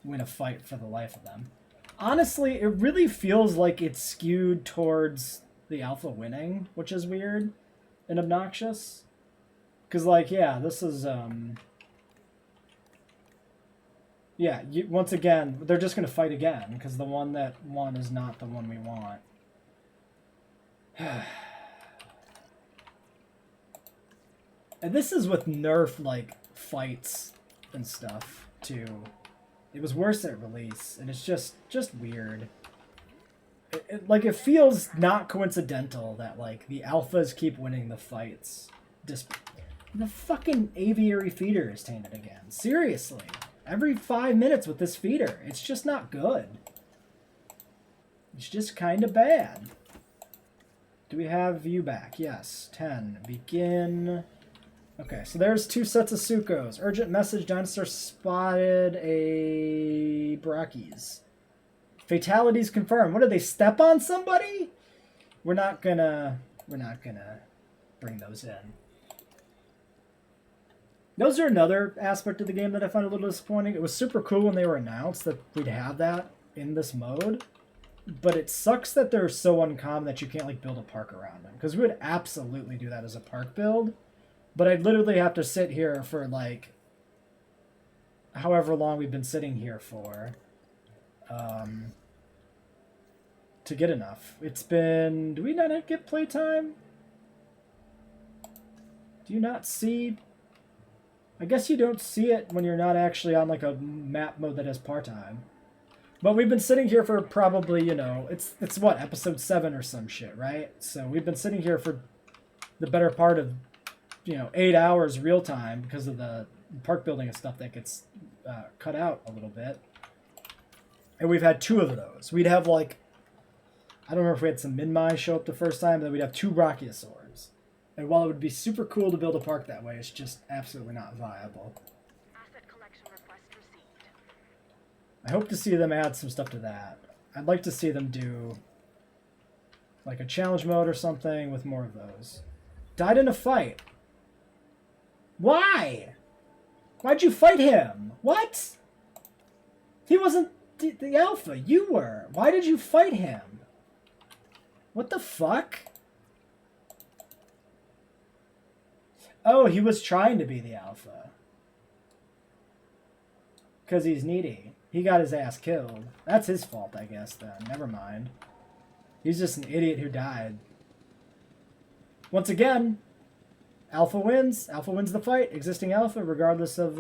win a fight for the life of them. Honestly, it really feels like it's skewed towards the alpha winning, which is weird and obnoxious. Because, like, yeah, this is, yeah, once again, they're just going to fight again, because the one that won is not the one we want. And this is with nerf, like, fights and stuff, too. It was worse at release, and it's just weird. It feels not coincidental that, like, the alphas keep winning the fights. The fucking aviary feeder is tainted again. Seriously. Every 5 minutes with this feeder. It's just not good. It's just kind of bad. Do we have you back? Yes. 10. Begin. Okay, so there's 2 sets of Sukkos. Urgent message, dinosaur spotted a Brachys. Fatalities confirmed. What, did they step on somebody? We're not gonna bring those in. Those are another aspect of the game that I find a little disappointing. It was super cool when they were announced that we'd have that in this mode, but it sucks that they're so uncommon that you can't, like, build a park around them. Because we would absolutely do that as a park build, but I'd literally have to sit here for, like, however long we've been sitting here for, to get enough. It's been... Do we not get playtime? Do you not see... I guess you don't see it when you're not actually on, like, a map mode that has part-time. But we've been sitting here for probably, you know, it's what, episode 7 or some shit, right? So we've been sitting here for the better part of, you know, 8 hours real time because of the park building and stuff that gets cut out a little bit. And we've had 2 of those. We'd have, like, I don't remember if we had some Minmi show up the first time, but then we'd have 2 Brachiosaurs. And while it would be super cool to build a park that way, it's just absolutely not viable. Asset collection request received. I hope to see them add some stuff to that. I'd like to see them do like a challenge mode or something with more of those. Died in a fight. Why? Why'd you fight him? What? He wasn't the alpha. You were. Why did you fight him? What the fuck? Oh, he was trying to be the alpha. Because he's needy. He got his ass killed. That's his fault, I guess, then. Never mind. He's just an idiot who died. Once again, Alpha wins. Alpha wins the fight. Existing Alpha, regardless of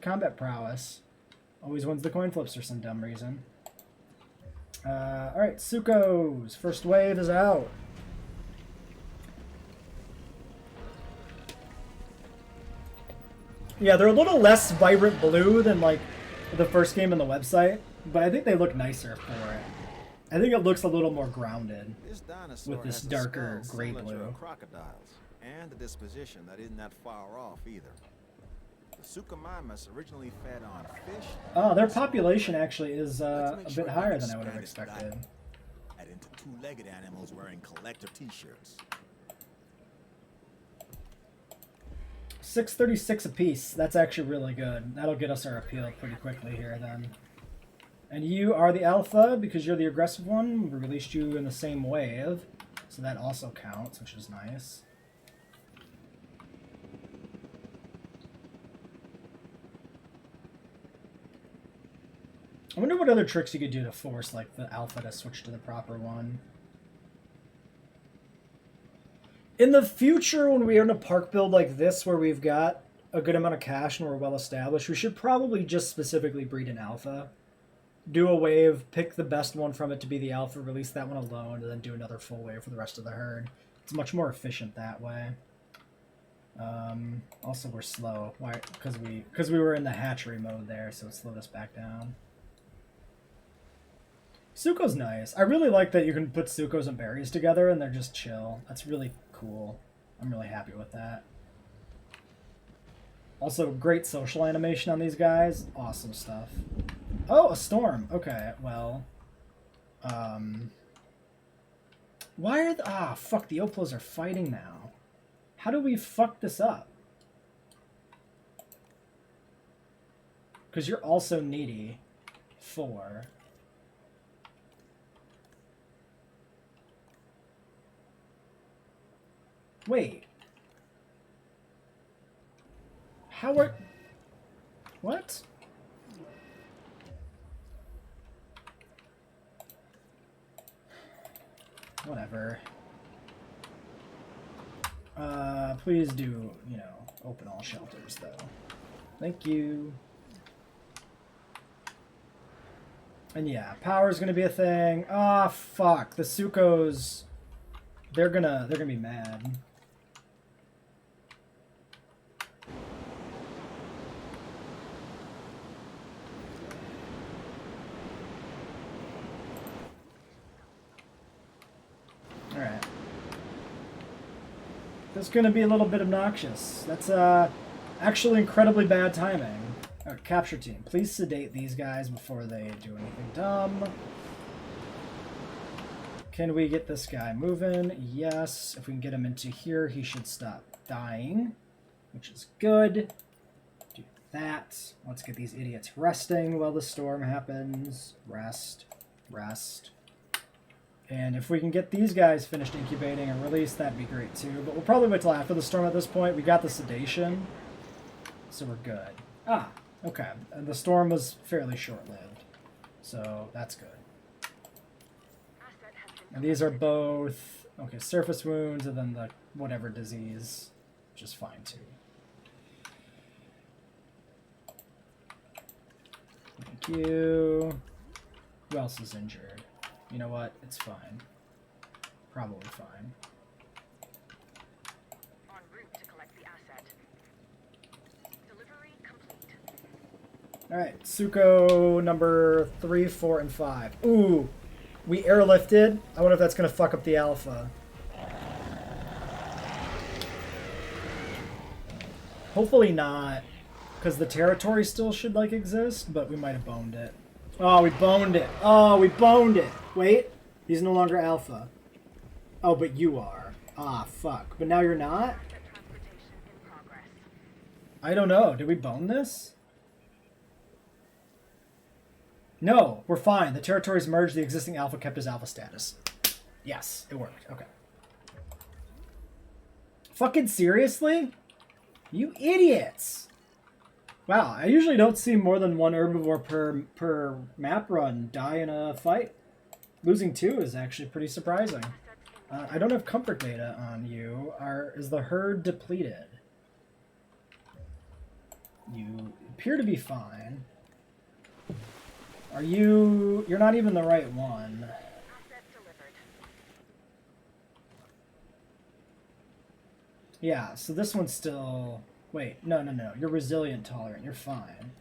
combat prowess. Always wins the coin flips for some dumb reason. Alright, Suko's first wave is out. Yeah, they're a little less vibrant blue than, like, the first game on the website, but I think they look nicer for it. I think it looks a little more grounded with this darker gray blue. Crocodiles, and a disposition that isn't that far off either. The Suchomimus originally fed on fish. Oh, their population actually is a bit higher than I would have expected. Add into two-legged animals wearing collector t-shirts. 636 apiece. That's actually really good. That'll get us our appeal pretty quickly here then. And you are the alpha because you're the aggressive one. We released you in the same wave, so that also counts, which is nice. I wonder what other tricks you could do to force like the alpha to switch to the proper one. In the future, when we are in a park build like this where we've got a good amount of cash and we're well established, we should probably just specifically breed an alpha. Do a wave, pick the best one from it to be the alpha, release that one alone, and then do another full wave for the rest of the herd. It's much more efficient that way. Also, we're slow. Why? Because we were in the hatchery mode there, so it slowed us back down. Suko's nice. I really like that you can put Sukos and berries together and they're just chill. That's really cool. I'm really happy with that. Also, great social animation on these guys. Awesome stuff. Oh, a storm. Okay, well. Why are the... Ah, fuck, the Oplos are fighting now. How do we fuck this up? Because you're also needy. 4. Wait. How are... What? Whatever. Please do, you know, open all shelters, though. Thank you. And yeah, power's gonna be a thing. Ah, fuck. The Sukos, they're gonna be mad. Alright. That's gonna be a little bit obnoxious. That's actually incredibly bad timing. Alright, capture team. Please sedate these guys before they do anything dumb. Can we get this guy moving? Yes. If we can get him into here, he should stop dying, which is good. Do that. Let's get these idiots resting while the storm happens. Rest. Rest. And if we can get these guys finished incubating and released, that'd be great too. But we'll probably wait till after the storm at this point. We got the sedation, so we're good. Ah, okay. And the storm was fairly short-lived, so that's good. And these are both, okay, surface wounds and then the whatever disease, which is fine too. Thank you. Who else is injured? You know what? It's fine. Probably fine. En route to collect the asset. Delivery complete. Alright, Suko number 3, 4, and 5. Ooh! We airlifted. I wonder if that's going to fuck up the alpha. Hopefully not. Because the territory still should, like, exist, but we might have boned it. Oh, we boned it. Oh, we boned it. Wait. He's no longer alpha. Oh, but you are. Ah, fuck. But now you're not? Asset transportation in progress. I don't know. Did we bone this? No, we're fine. The territories merged. The existing alpha kept his alpha status. Yes, it worked. Okay. Fucking seriously? You idiots! Wow, I usually don't see more than one herbivore per map run die in a fight. Losing 2 is actually pretty surprising. I don't have comfort data on you. Is the herd depleted? You appear to be fine. Are you... You're not even the right one. Asset delivered. Yeah, so this one's still... Wait, no. You're resilient tolerant. You're fine.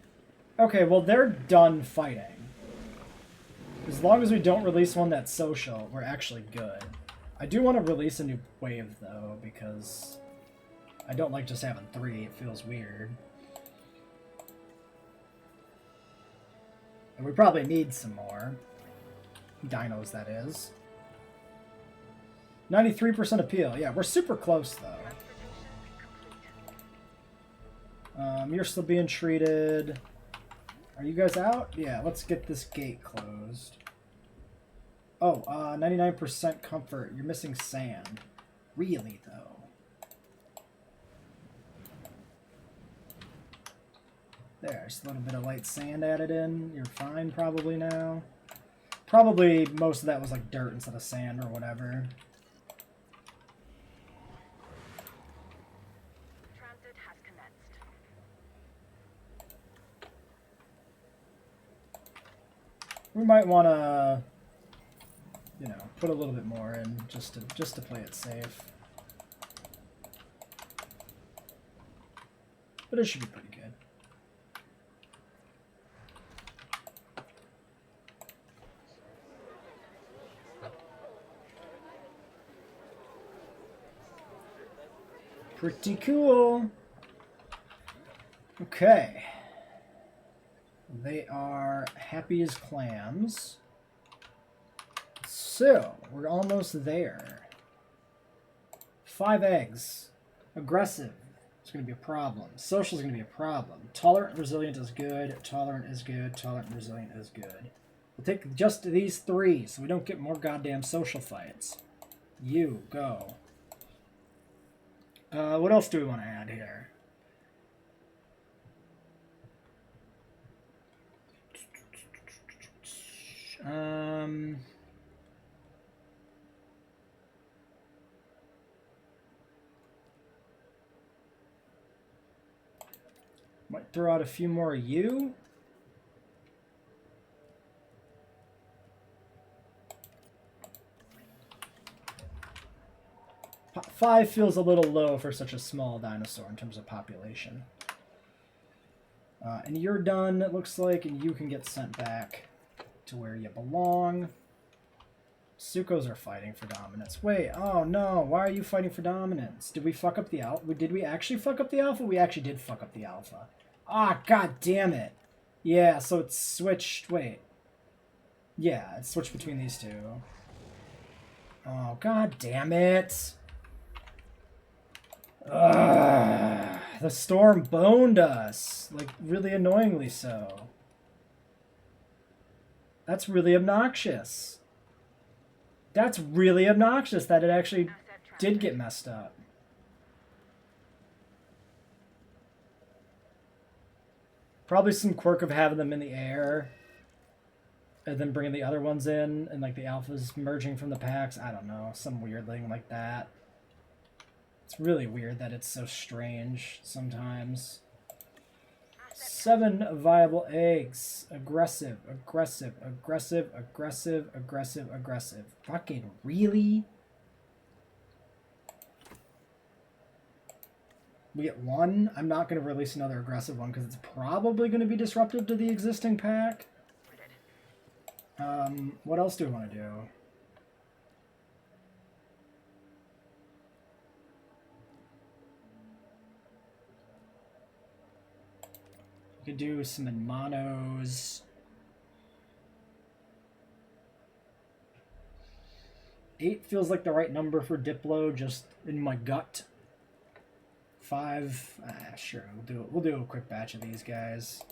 Okay, well, they're done fighting. As long as we don't release one that's social, we're actually good. I do want to release a new wave, though, because I don't like just having 3. It feels weird. And we probably need some more. Dinos, that is. 93% appeal. Yeah, we're super close, though. You're still being treated. Are you guys out? Yeah, let's get this gate closed. Oh, 99% comfort. You're missing sand. Really, though? There's a little bit of light sand added in. You're fine probably now. Probably most of that was like dirt instead of sand or whatever. Transit has commenced. We might want to, you know, put a little bit more in just to play it safe. But it should be pretty good. Pretty cool. Okay. They are happy as clams. So, we're almost there. 5 eggs. Aggressive. It's going to be a problem. Social is going to be a problem. Tolerant and resilient is good. Tolerant is good. Tolerant and resilient is good. We'll take just these 3 so we don't get more goddamn social fights. You, go. What else do we want to add here? Might throw out a few more you. Five feels a little low for such a small dinosaur in terms of population. And you're done, it looks like, and you can get sent back to where you belong. Sukos are fighting for dominance. Wait, oh no, why are you fighting for dominance? Did we fuck up the alpha? Did we actually fuck up the alpha? We actually did fuck up the alpha. Ah, god damn it. Yeah, so it's switched, wait. Yeah, it's switched between these 2. Oh, god damn it. Ugh, the storm boned us, like really annoyingly so. That's really obnoxious. That's really obnoxious that it actually did get messed up. Probably some quirk of having them in the air and then bringing the other ones in and like the alphas merging from the packs. I don't know, some weird thing like that. It's really weird that it's so strange sometimes. 7 viable eggs. Aggressive, aggressive, aggressive, aggressive, aggressive, aggressive. Fucking really? We get 1. I'm not going to release another aggressive one because it's probably going to be disruptive to the existing pack. What else do we want to do? We could do some in monos. 8 feels like the right number for Diplo, just in my gut. 5, sure, we'll do a quick batch of these guys.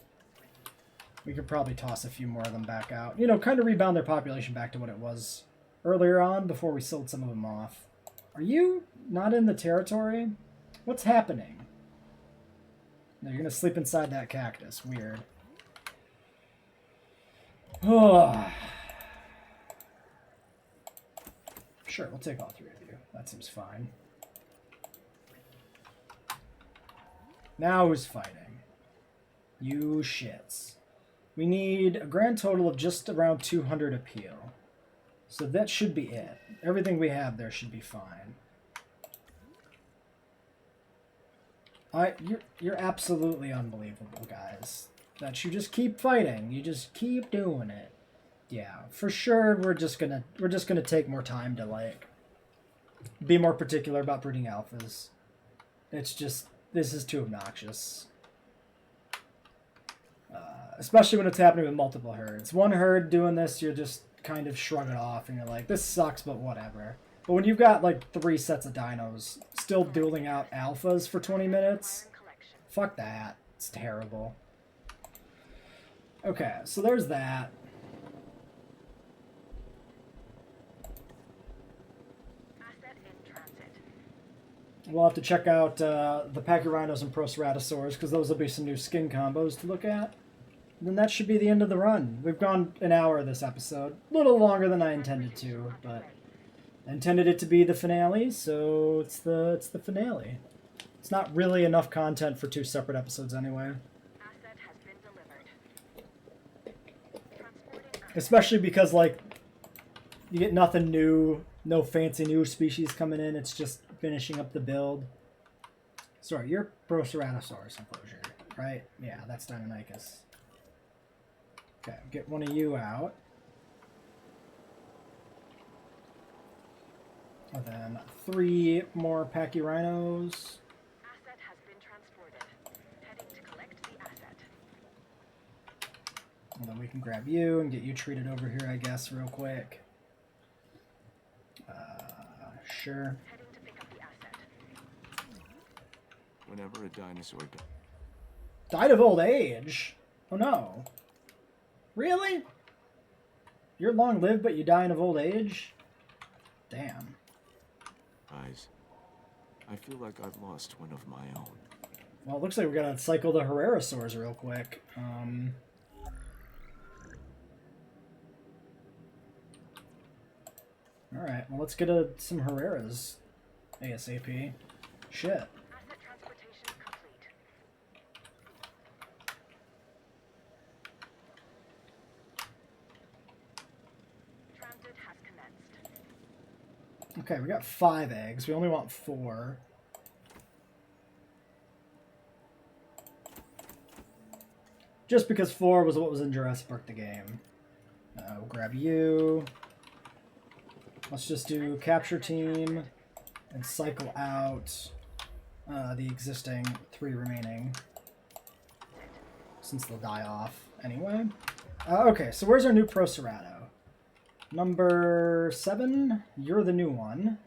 We could probably toss a few more of them back out. You know, kind of rebound their population back to what it was earlier on before we sold some of them off. Are you not in the territory? What's happening? No, you're gonna sleep inside that cactus. Weird. Oh. Sure, we'll take all three of you. That seems fine. Now who's fighting? You shits. We need a grand total of just around 200 appeal. So that should be it. Everything we have there should be fine. You're absolutely unbelievable, guys. That you just keep fighting. You just keep doing it. Yeah, for sure we're just gonna take more time to like be more particular about breeding alphas. It's just this is too obnoxious. Especially when it's happening with multiple herds. One herd doing this, you're just kind of shrug it off and you're like, this sucks, but whatever. But when you've got like 3 sets of dinos still dueling out alphas for 20 minutes, fuck that. It's terrible. Okay, so there's that. Asset in transit. We'll have to check out the Pachyrhinos and Proceratosaurs because those will be some new skin combos to look at. And then that should be the end of the run. We've gone an hour this episode. A little longer than I intended to, but I intended it to be the finale, so it's the finale. It's not really enough content for 2 separate episodes anyway. Asset has been delivered. Transporting asset. Especially because, like, you get nothing new, no fancy new species coming in, it's just finishing up the build. Sorry, you're Proceratosaurus enclosure, right? Yeah, that's Deinonychus. Okay, get one of you out. And then 3 more Pachyrhinos. Asset has been transported. Heading to collect the asset. And then we can grab you and get you treated over here, I guess, real quick. Sure. Heading to pick up the asset. Whenever a dinosaur Died of old age? Oh no. Really? You're long-lived, but you dying of old age? Damn. dies, I feel like I've lost one of my own. Well, it looks like we're gonna cycle the Herrerasaurs real quick. Alright, well, let's get some Herreras ASAP. Shit. Asset transportation complete. Transit has commenced. Okay, we got 5 eggs. We only want 4. Just because 4 was what was in Jurassic Park the game. We'll grab you. Let's just do capture team and cycle out the existing 3 remaining, since they'll die off anyway. Okay, so where's our new Procerato? Number 7, you're the new one.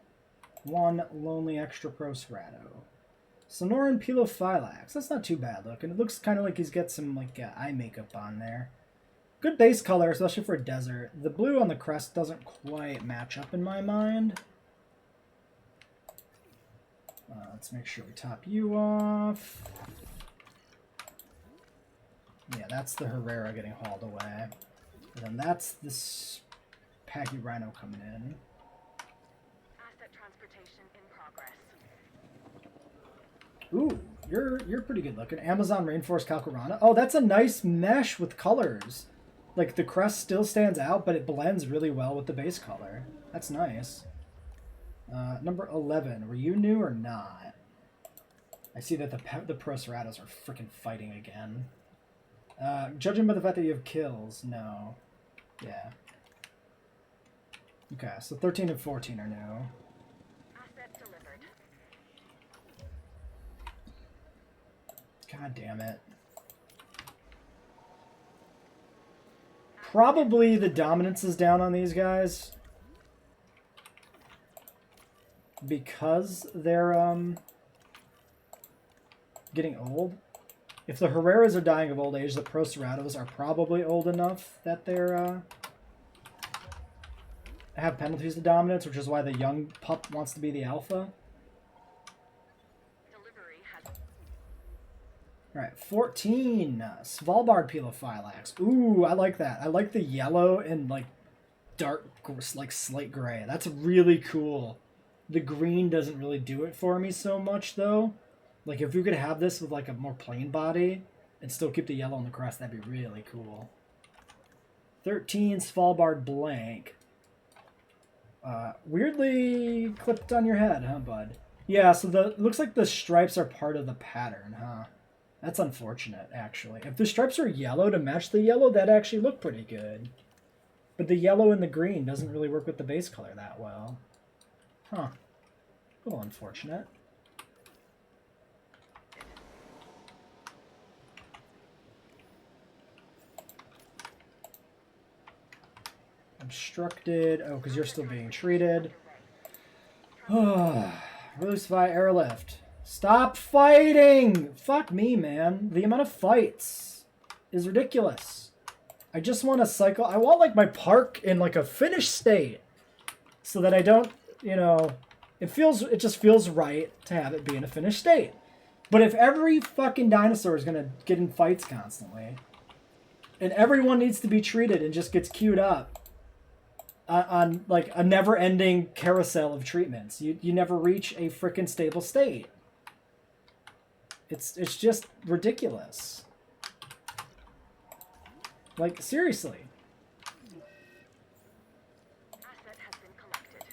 1 lonely extra Procerato. Sonoran Pelophylax. That's not too bad looking. It looks kind of like he's got some like eye makeup on there. Good base color, especially for a desert. The blue on the crest doesn't quite match up in my mind. Let's make sure we top you off. Yeah, that's the Herrera getting hauled away. And then that's this Pachyrhino coming in. Asset transportation in progress. Ooh, you're pretty good looking. Amazon Rainforest Calcarana. Oh, that's a nice mesh with colors. Like, the crest still stands out, but it blends really well with the base color. That's nice. Number 11. Were you new or not? I see that the Proceratos are freaking fighting again. Judging by the fact that you have kills, no. Yeah. Okay, so 13 and 14 are new. Asset delivered. God damn it. Probably the dominance is down on these guys. Because they're getting old. If the Herreras are dying of old age, the Proceratos are probably old enough that they're have penalties to dominance, which is why the young pup wants to be the alpha. Delivery has. All right, 14. Svalbard Pelophylax. Ooh, I like that. I like the yellow and like dark, like slate gray. That's really cool. The green doesn't really do it for me so much though. Like if we could have this with like a more plain body and still keep the yellow on the crest, that'd be really cool. 13 Svalbard Blank. Weirdly clipped on your head, huh, bud? Yeah, so looks like the stripes are part of the pattern, huh? That's unfortunate, actually. If the stripes are yellow to match the yellow, that'd actually look pretty good. But the yellow and the green doesn't really work with the base color that well. Huh. A little unfortunate. Obstructed. Oh, because you're still being treated. Release via airlift. Stop fighting! Fuck me, man. The amount of fights is ridiculous. I just want to cycle. I want, like, my park in, like, a finished state. So that I don't, you know... It just feels right to have it be in a finished state. But if every fucking dinosaur is going to get in fights constantly, and everyone needs to be treated and just gets queued up on like, a never-ending carousel of treatments, you never reach a freaking stable state. It's just ridiculous. Like, seriously. Asset has been collected.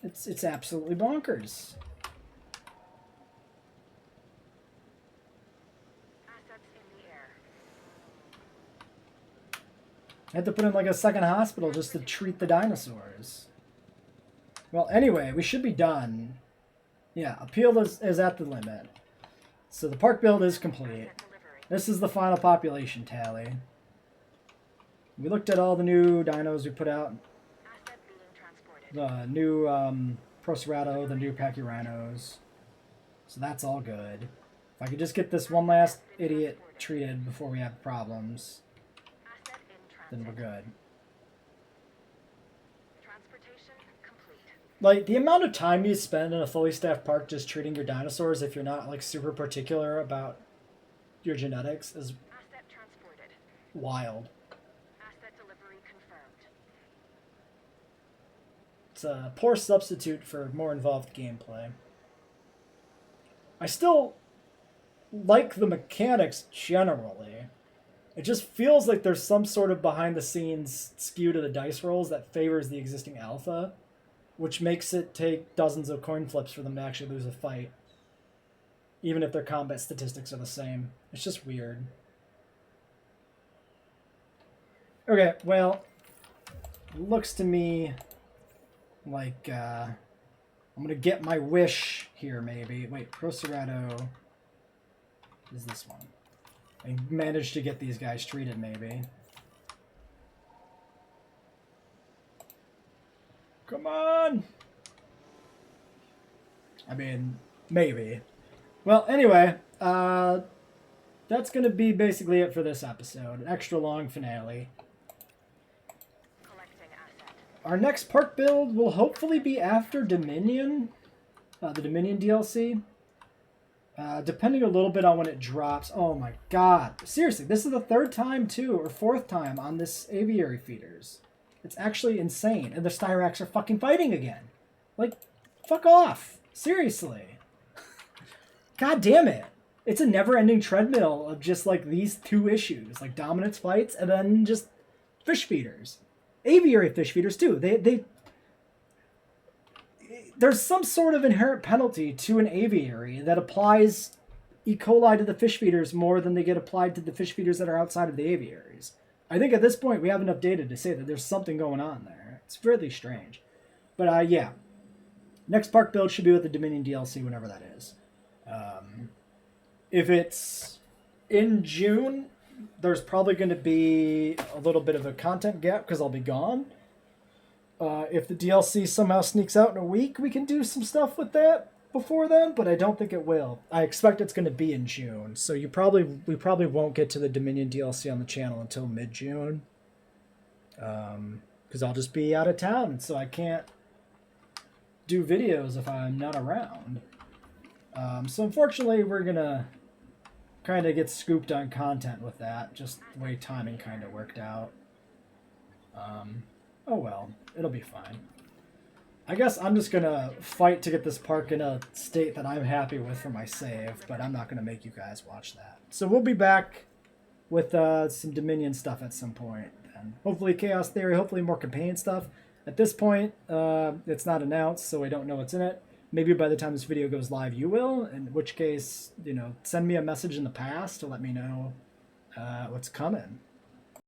It's absolutely bonkers. Assets in the air. I had to put in like a second hospital just to treat the dinosaurs. Well, anyway, we should be done. Yeah, appeal is at the limit. So the park build is complete. This is the final population tally. We looked at all the new dinos we put out. Asset being transported. The new Procerado, the new Pachyrhinos. So that's all good. If I could just get this one last idiot treated before we have problems, Asset in then transit. we're good. Transportation complete. Like, the amount of time you spend in a fully staffed park just treating your dinosaurs if you're not, like, super particular about your genetics is Asset transported. wild. Asset delivery confirmed. It's a poor substitute for more involved gameplay. I still like the mechanics generally. It just feels like there's some sort of behind-the-scenes skew to the dice rolls that favors the existing alpha, which makes it take dozens of coin flips for them to actually lose a fight, even if their combat statistics are the same. It's just weird. Okay, well, looks to me like I'm going to get my wish here, maybe. Wait, Procerado is this one. I managed to get these guys treated, maybe. Come on! I mean, maybe. Well, anyway, that's going to be basically it for this episode. An extra long finale. Collecting asset. Our next park build will hopefully be after Dominion, the Dominion DLC. Depending a little bit on when it drops. Oh my god. Seriously, this is the third time, too, or fourth time on this aviary feeders. It's actually insane. And the Styrax are fucking fighting again. Like, fuck off. Seriously. God damn it. It's a never-ending treadmill of just, like, these two issues. Like, dominance fights and then just fish feeders. Aviary fish feeders, too. There's some sort of inherent penalty to an aviary that applies E. coli to the fish feeders more than they get applied to the fish feeders that are outside of the aviaries. I think at this point we have enough data to say that there's something going on there. It's really strange. But yeah. Next park build should be with the Dominion DLC whenever that is. If it's in June, there's probably going to be a little bit of a content gap because I'll be gone. If the DLC somehow sneaks out in a week, we can do some stuff with that before then, but I don't think it will. I expect it's going to be in June, so we probably won't get to the Dominion DLC on the channel until mid-June. Because I'll just be out of town, so I can't do videos if I'm not around. So unfortunately, we're going to kind of get scooped on content with that. Just the way timing kind of worked out. Oh well, it'll be fine. I guess I'm just gonna fight to get this park in a state that I'm happy with for my save, but I'm not gonna make you guys watch that. So we'll be back with some Dominion stuff at some point, and hopefully Chaos Theory, hopefully more campaign stuff. At this point, it's not announced, so I don't know what's in it. Maybe by the time this video goes live, you will, in which case, you know, send me a message in the past to let me know what's coming.